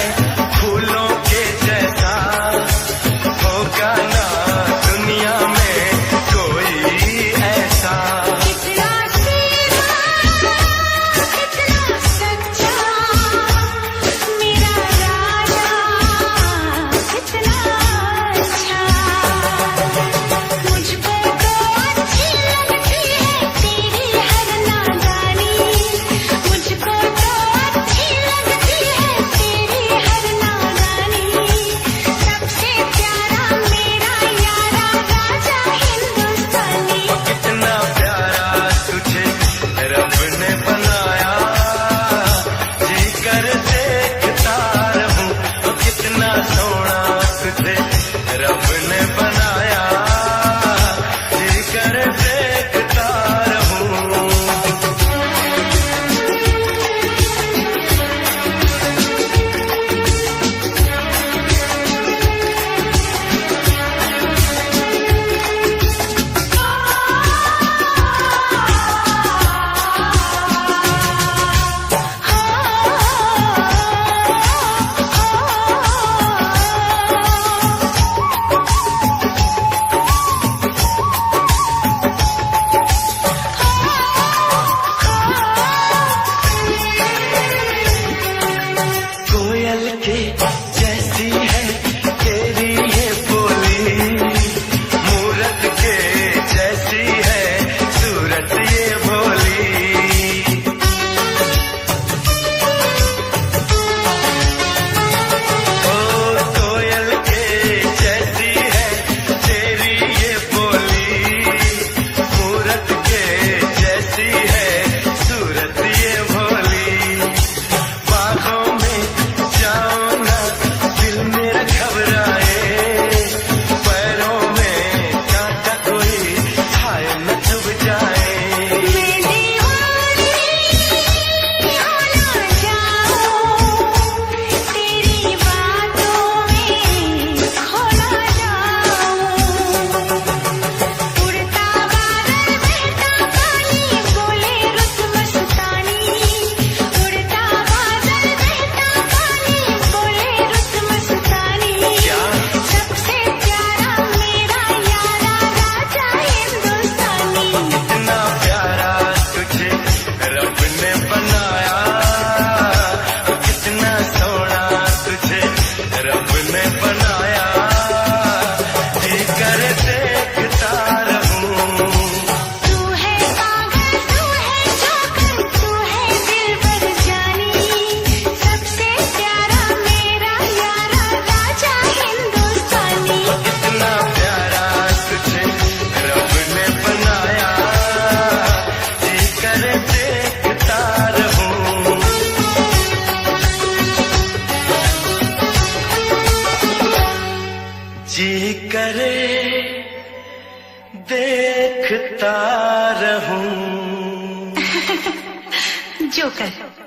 होकर।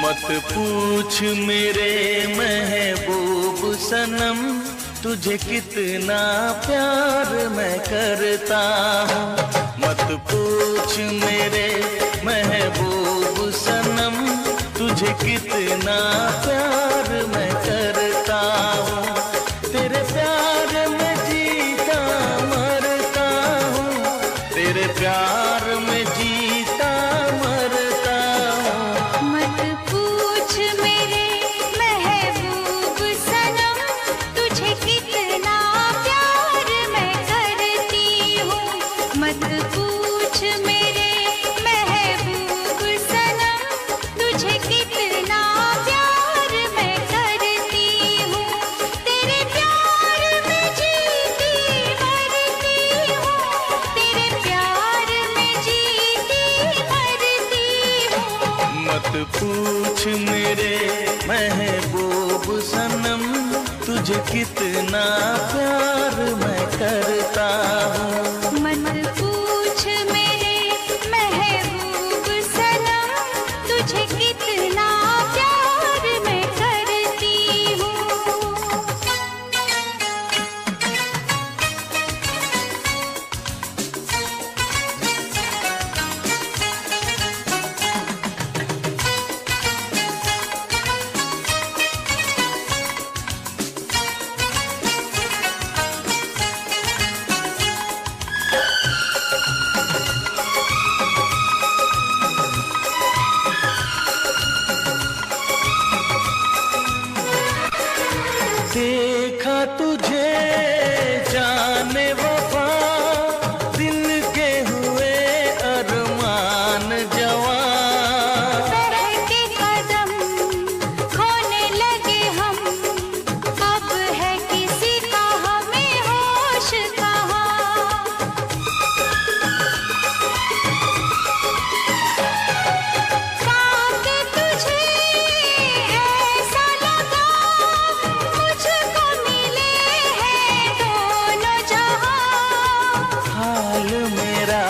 मत पूछ मेरे महबूब सनम तुझे कितना प्यार मैं करता हूँ। मत पूछ मेरे महबूब सनम तुझे कितना प्यार मैं करता हूँ। तेरे प्यार में जीता मरता हूँ, तेरे प्यार में जीता मरता हूँ। मत पूछ मेरे महबूब सनम तुझे कितना प्यार मैं करती हूँ। मत पूछ मेरे महबूब सनम तुझे कितना प्यार मैं करती हूँ। तेरे प्यार में जीती मरती हूँ, तेरे प्यार में जीती मरती हूँ। मत पूछ मेरे महबूब सनम तुझे कितना प्यार मैं करता हूँ। मत पूछ मेरे महबूब सनम तुझे कितना प्यार मैं करती हूँ। देखा तुझे जाने वफा दिल के हुए अरमान जवान। बहके कदम खोने लगे हम, अब है किसी का हमें होश कहाँ। पाके तुझे ऐसा लगा मुझको मिले हैं दोनों जहां। हाल मेरा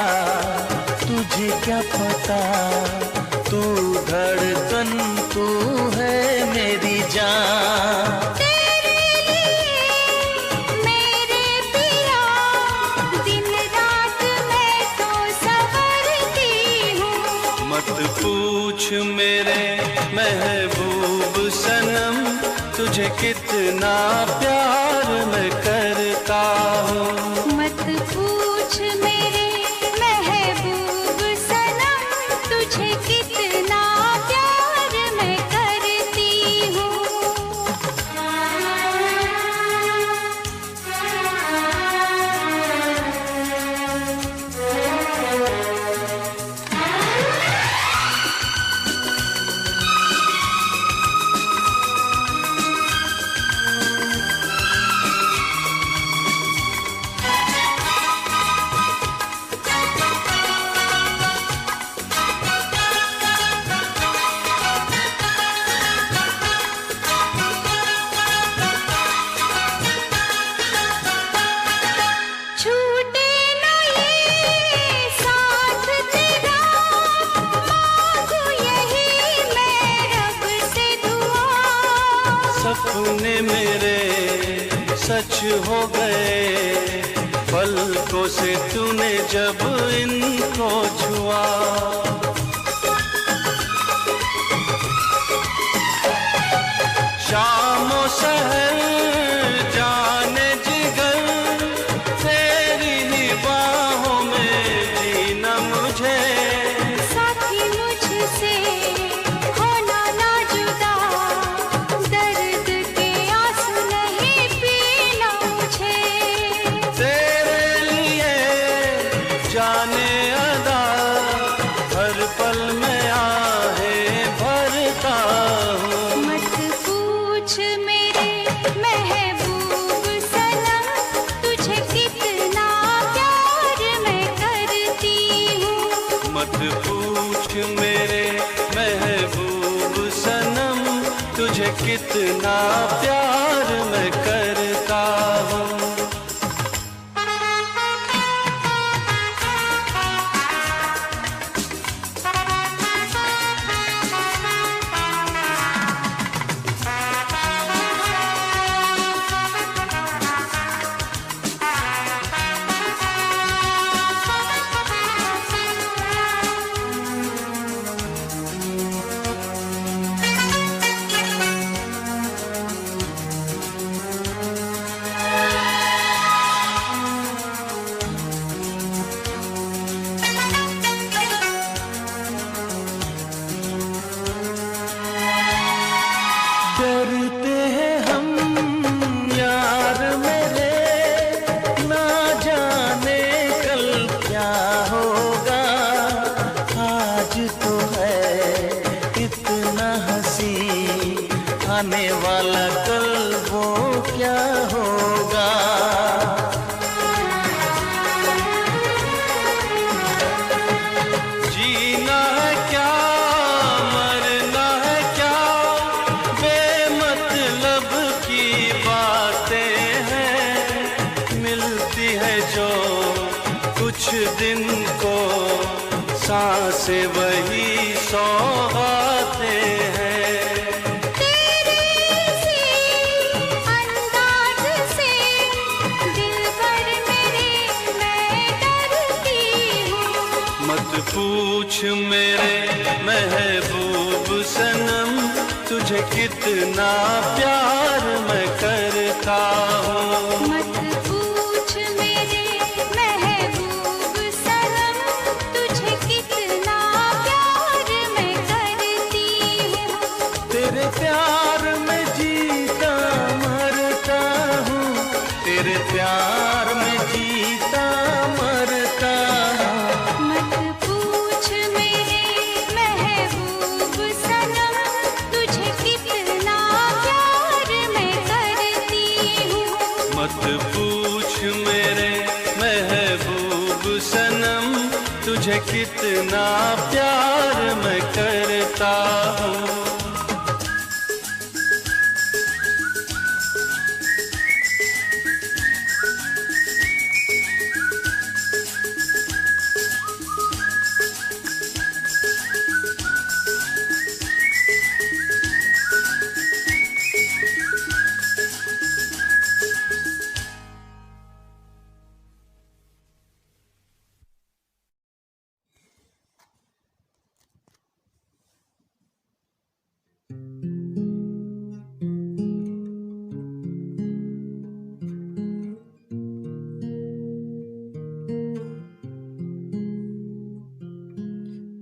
तुझे क्या पता, तू धड़कन तू है मेरी जान। तेरे लिए मेरे पिया दिन रात मैं तो संवरती हूँ। मत पूछ मेरे महबूब सनम तुझे कितना प्यार मैं करता हूँ। मत पूछ मेरे महबूब सनम तुझे कितना प्यार मैं करती हूँ। छूटे न ये साथ तेरा, मांगू यही मैं रब से दुआ। सपने मेरे सच हो गए पलकों से तूने जब इनको छुआ। शामों सहर जाने जिगर तेरी ही बाहों में जीना मुझे। साथी मुझसे होना ना जुदा, दर्द के आंसू नहीं पीना मुझे। तेरे जाने अदा, हर पल में आहे भरता हूँ। मत पूछ मेरे महबूब सनम, तुझे कितना प्यार मैं करती हूँ। मत पूछ मेरे महबूब सनम, तुझे कितना प्यार मैं करता हूँ। डरते हैं हम यार मेरे, ना जाने कल क्या होगा। आज तो है इतना हंसी, आने वाला कल वो क्या होगा। जीना है क्या, मरना है क्या, बेमतलब की बातें हैं। मिलती है जो कुछ दिन को सांसें, वही सौगातें हैं। तेरे से अंदाज से दिलबर मेरे मैं डरती हूँ। मत पूछ मेरे महबूब सनम, तुझे कितना प्यार मैं करता हूँ। मत पूछ मेरे महबूब सनम, तुझे कितना प्यार मैं करती हूँ। तेरे प्यार में जीता मरता हूँ, तेरे प्यार में जीता मरता हूँ। मत पूछ मेरे महबूब सनम, तुझे कितना प्यार मैं करती हूँ। मत पूछ मेरे महबूब सनम, तुझे कितना प्यार मैं करता हूँ।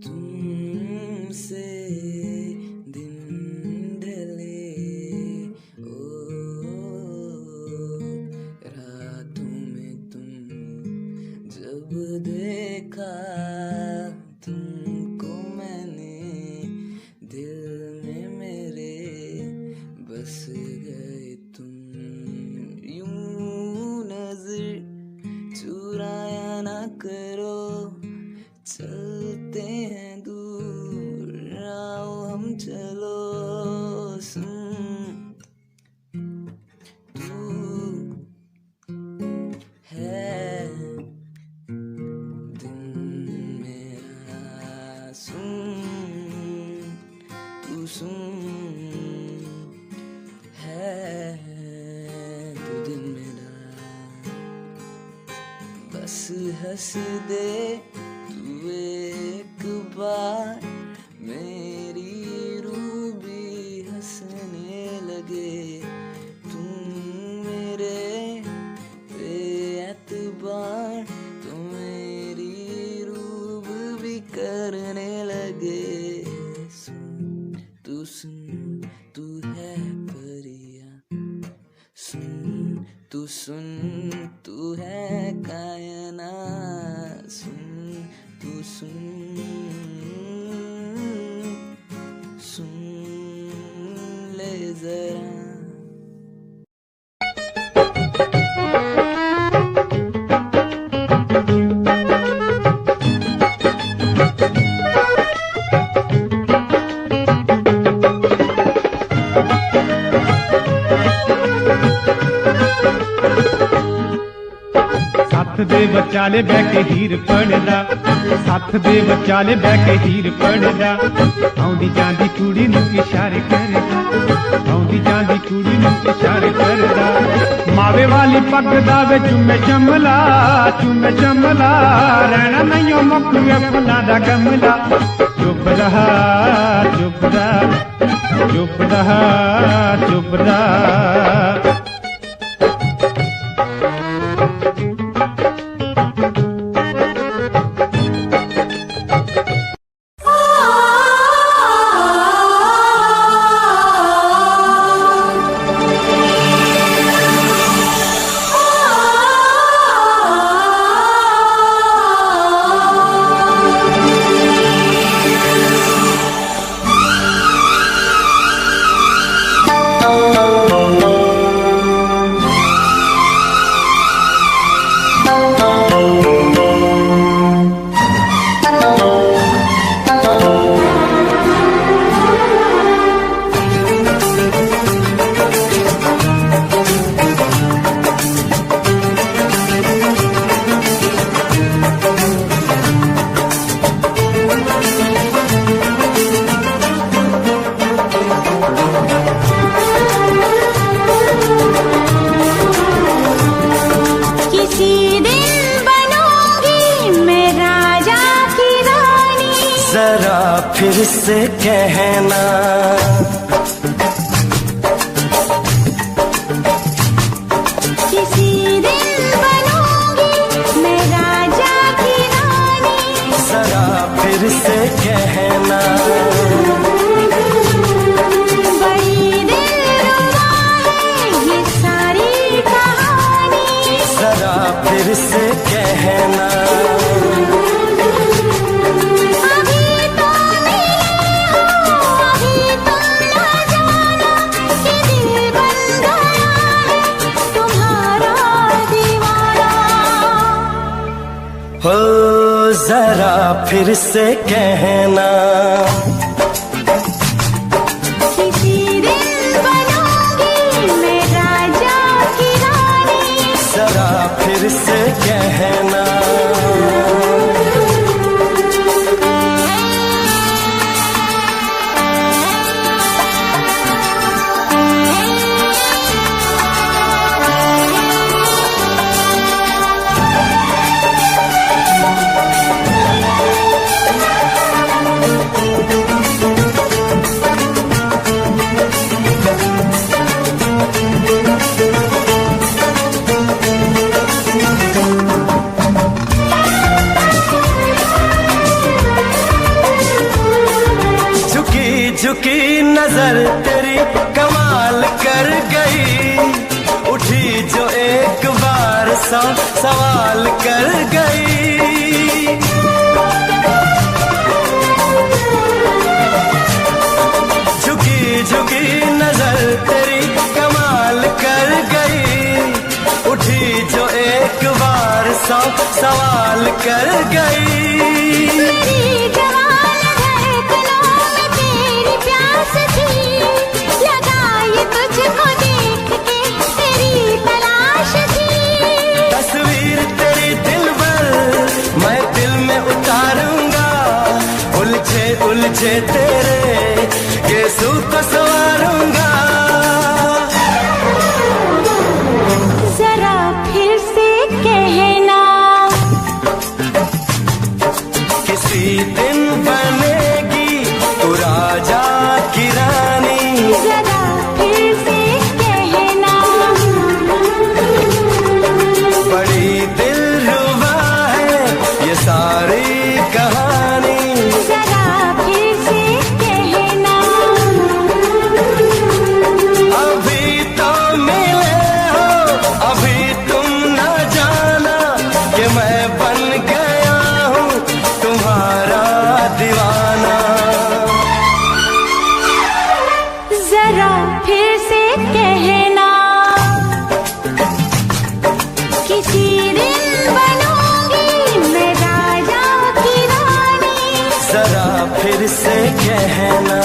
तुमसे दिन ढले, ओ रातों में तुम जब देखा तुमको मैंने, दिल में मेरे बस गए तुम। यूं नजर चुराया ना करो, चलते हैं दूर, आओ हम चलो। सुन तू है दिन मेरा, सुन तू सुन है तू दिन मेरा। बस हंस दे तू एक बार, मेरी रूह भी हंसने लगे। तुम मेरे पे एतबार, तो मेरी रूह भी करने लगे। सुन तू है परिया, सुन तू है कायनात, सुन जरा। सत्थ दे बचाले बह के हीर पढ़दा, सत्थ दे बचाले बह के हीर पढ़दा, आउंदी जांदी कुड़ी नूं इशारे करदा, आउंदी जांदी कुड़ी नूं इशारे करदा। मावे वाली पग दा वे चुम्मे चमला, चुम्मे चमला, रहना नहीं मुख वे फुल्लां दा गमला। चुप रहा चुप रहा चुप रहा चुप रहा। फिर से कहना किसी दिन बनूंगी मैं राजा की रानी। जरा फिर से कहना बड़ी दिलरुबा है ये सारी कहानी। जरा फिर से कहना हो जरा फिर से कहना किसी दिन बनूंगी मैं राजा की रानी। जरा फिर से कहना झुकी नजर तेरी कमाल कर गई, उठी जो एक बार सौ सवाल कर गई। झुकी झुकी नजर तेरी कमाल कर गई, उठी जो एक बार सौ सवाल कर गई। तस्वीर तेरी दिल भर मैं दिल में उतारूंगा, उलझे उलझे तेरे गेसू को संवारूंगा। जरा फिर से कहना किसी दिन बनेगी तू राजा की रानी। जरा फिर से कहना बड़ी दिलरुबा है ये सारी कहानी। जरा फिर से कहना अभी तो मिले हो अभी तुम न जाना कि मैं बन गया हूँ तुम्हारा फिर से कहना।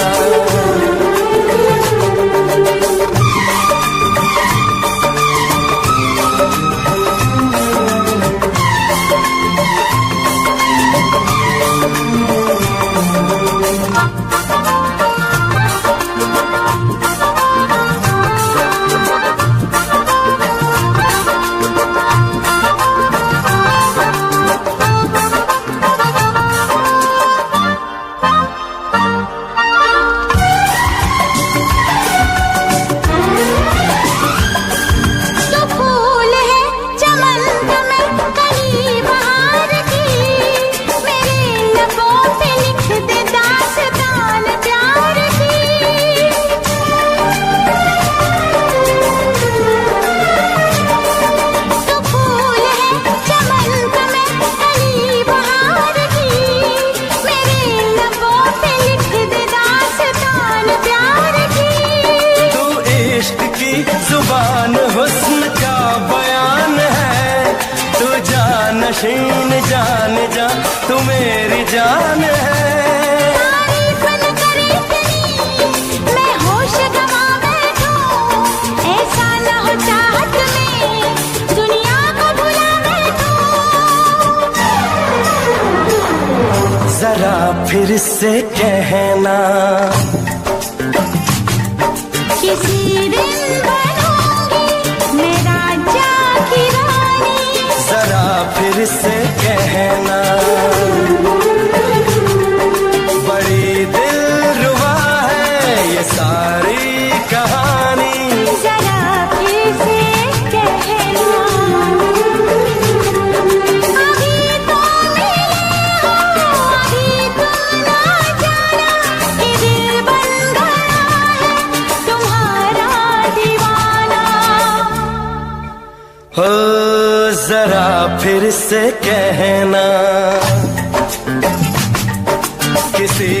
जुबान हुस्न का बयान है, तू जानशीन जान जा, तू मेरी जान है। तारीफ न करे तेरी, मैं होश गंवा बैठूं, ऐसा न हो चाहत में, दुनिया को भुला बैठूं। जरा फिर से कहना, किसी दिन बनूंगी मैं राजा की रानी। जरा फिर से कहना, बड़ी दिलरुबा है ये सारी कहानी। जरा फिर से कहना, अभी तो मिले हो, अभी तुम ना जाना, ये दिल बन गया है तुम्हारा दीवाना। हो जरा फिर से कहना, किसी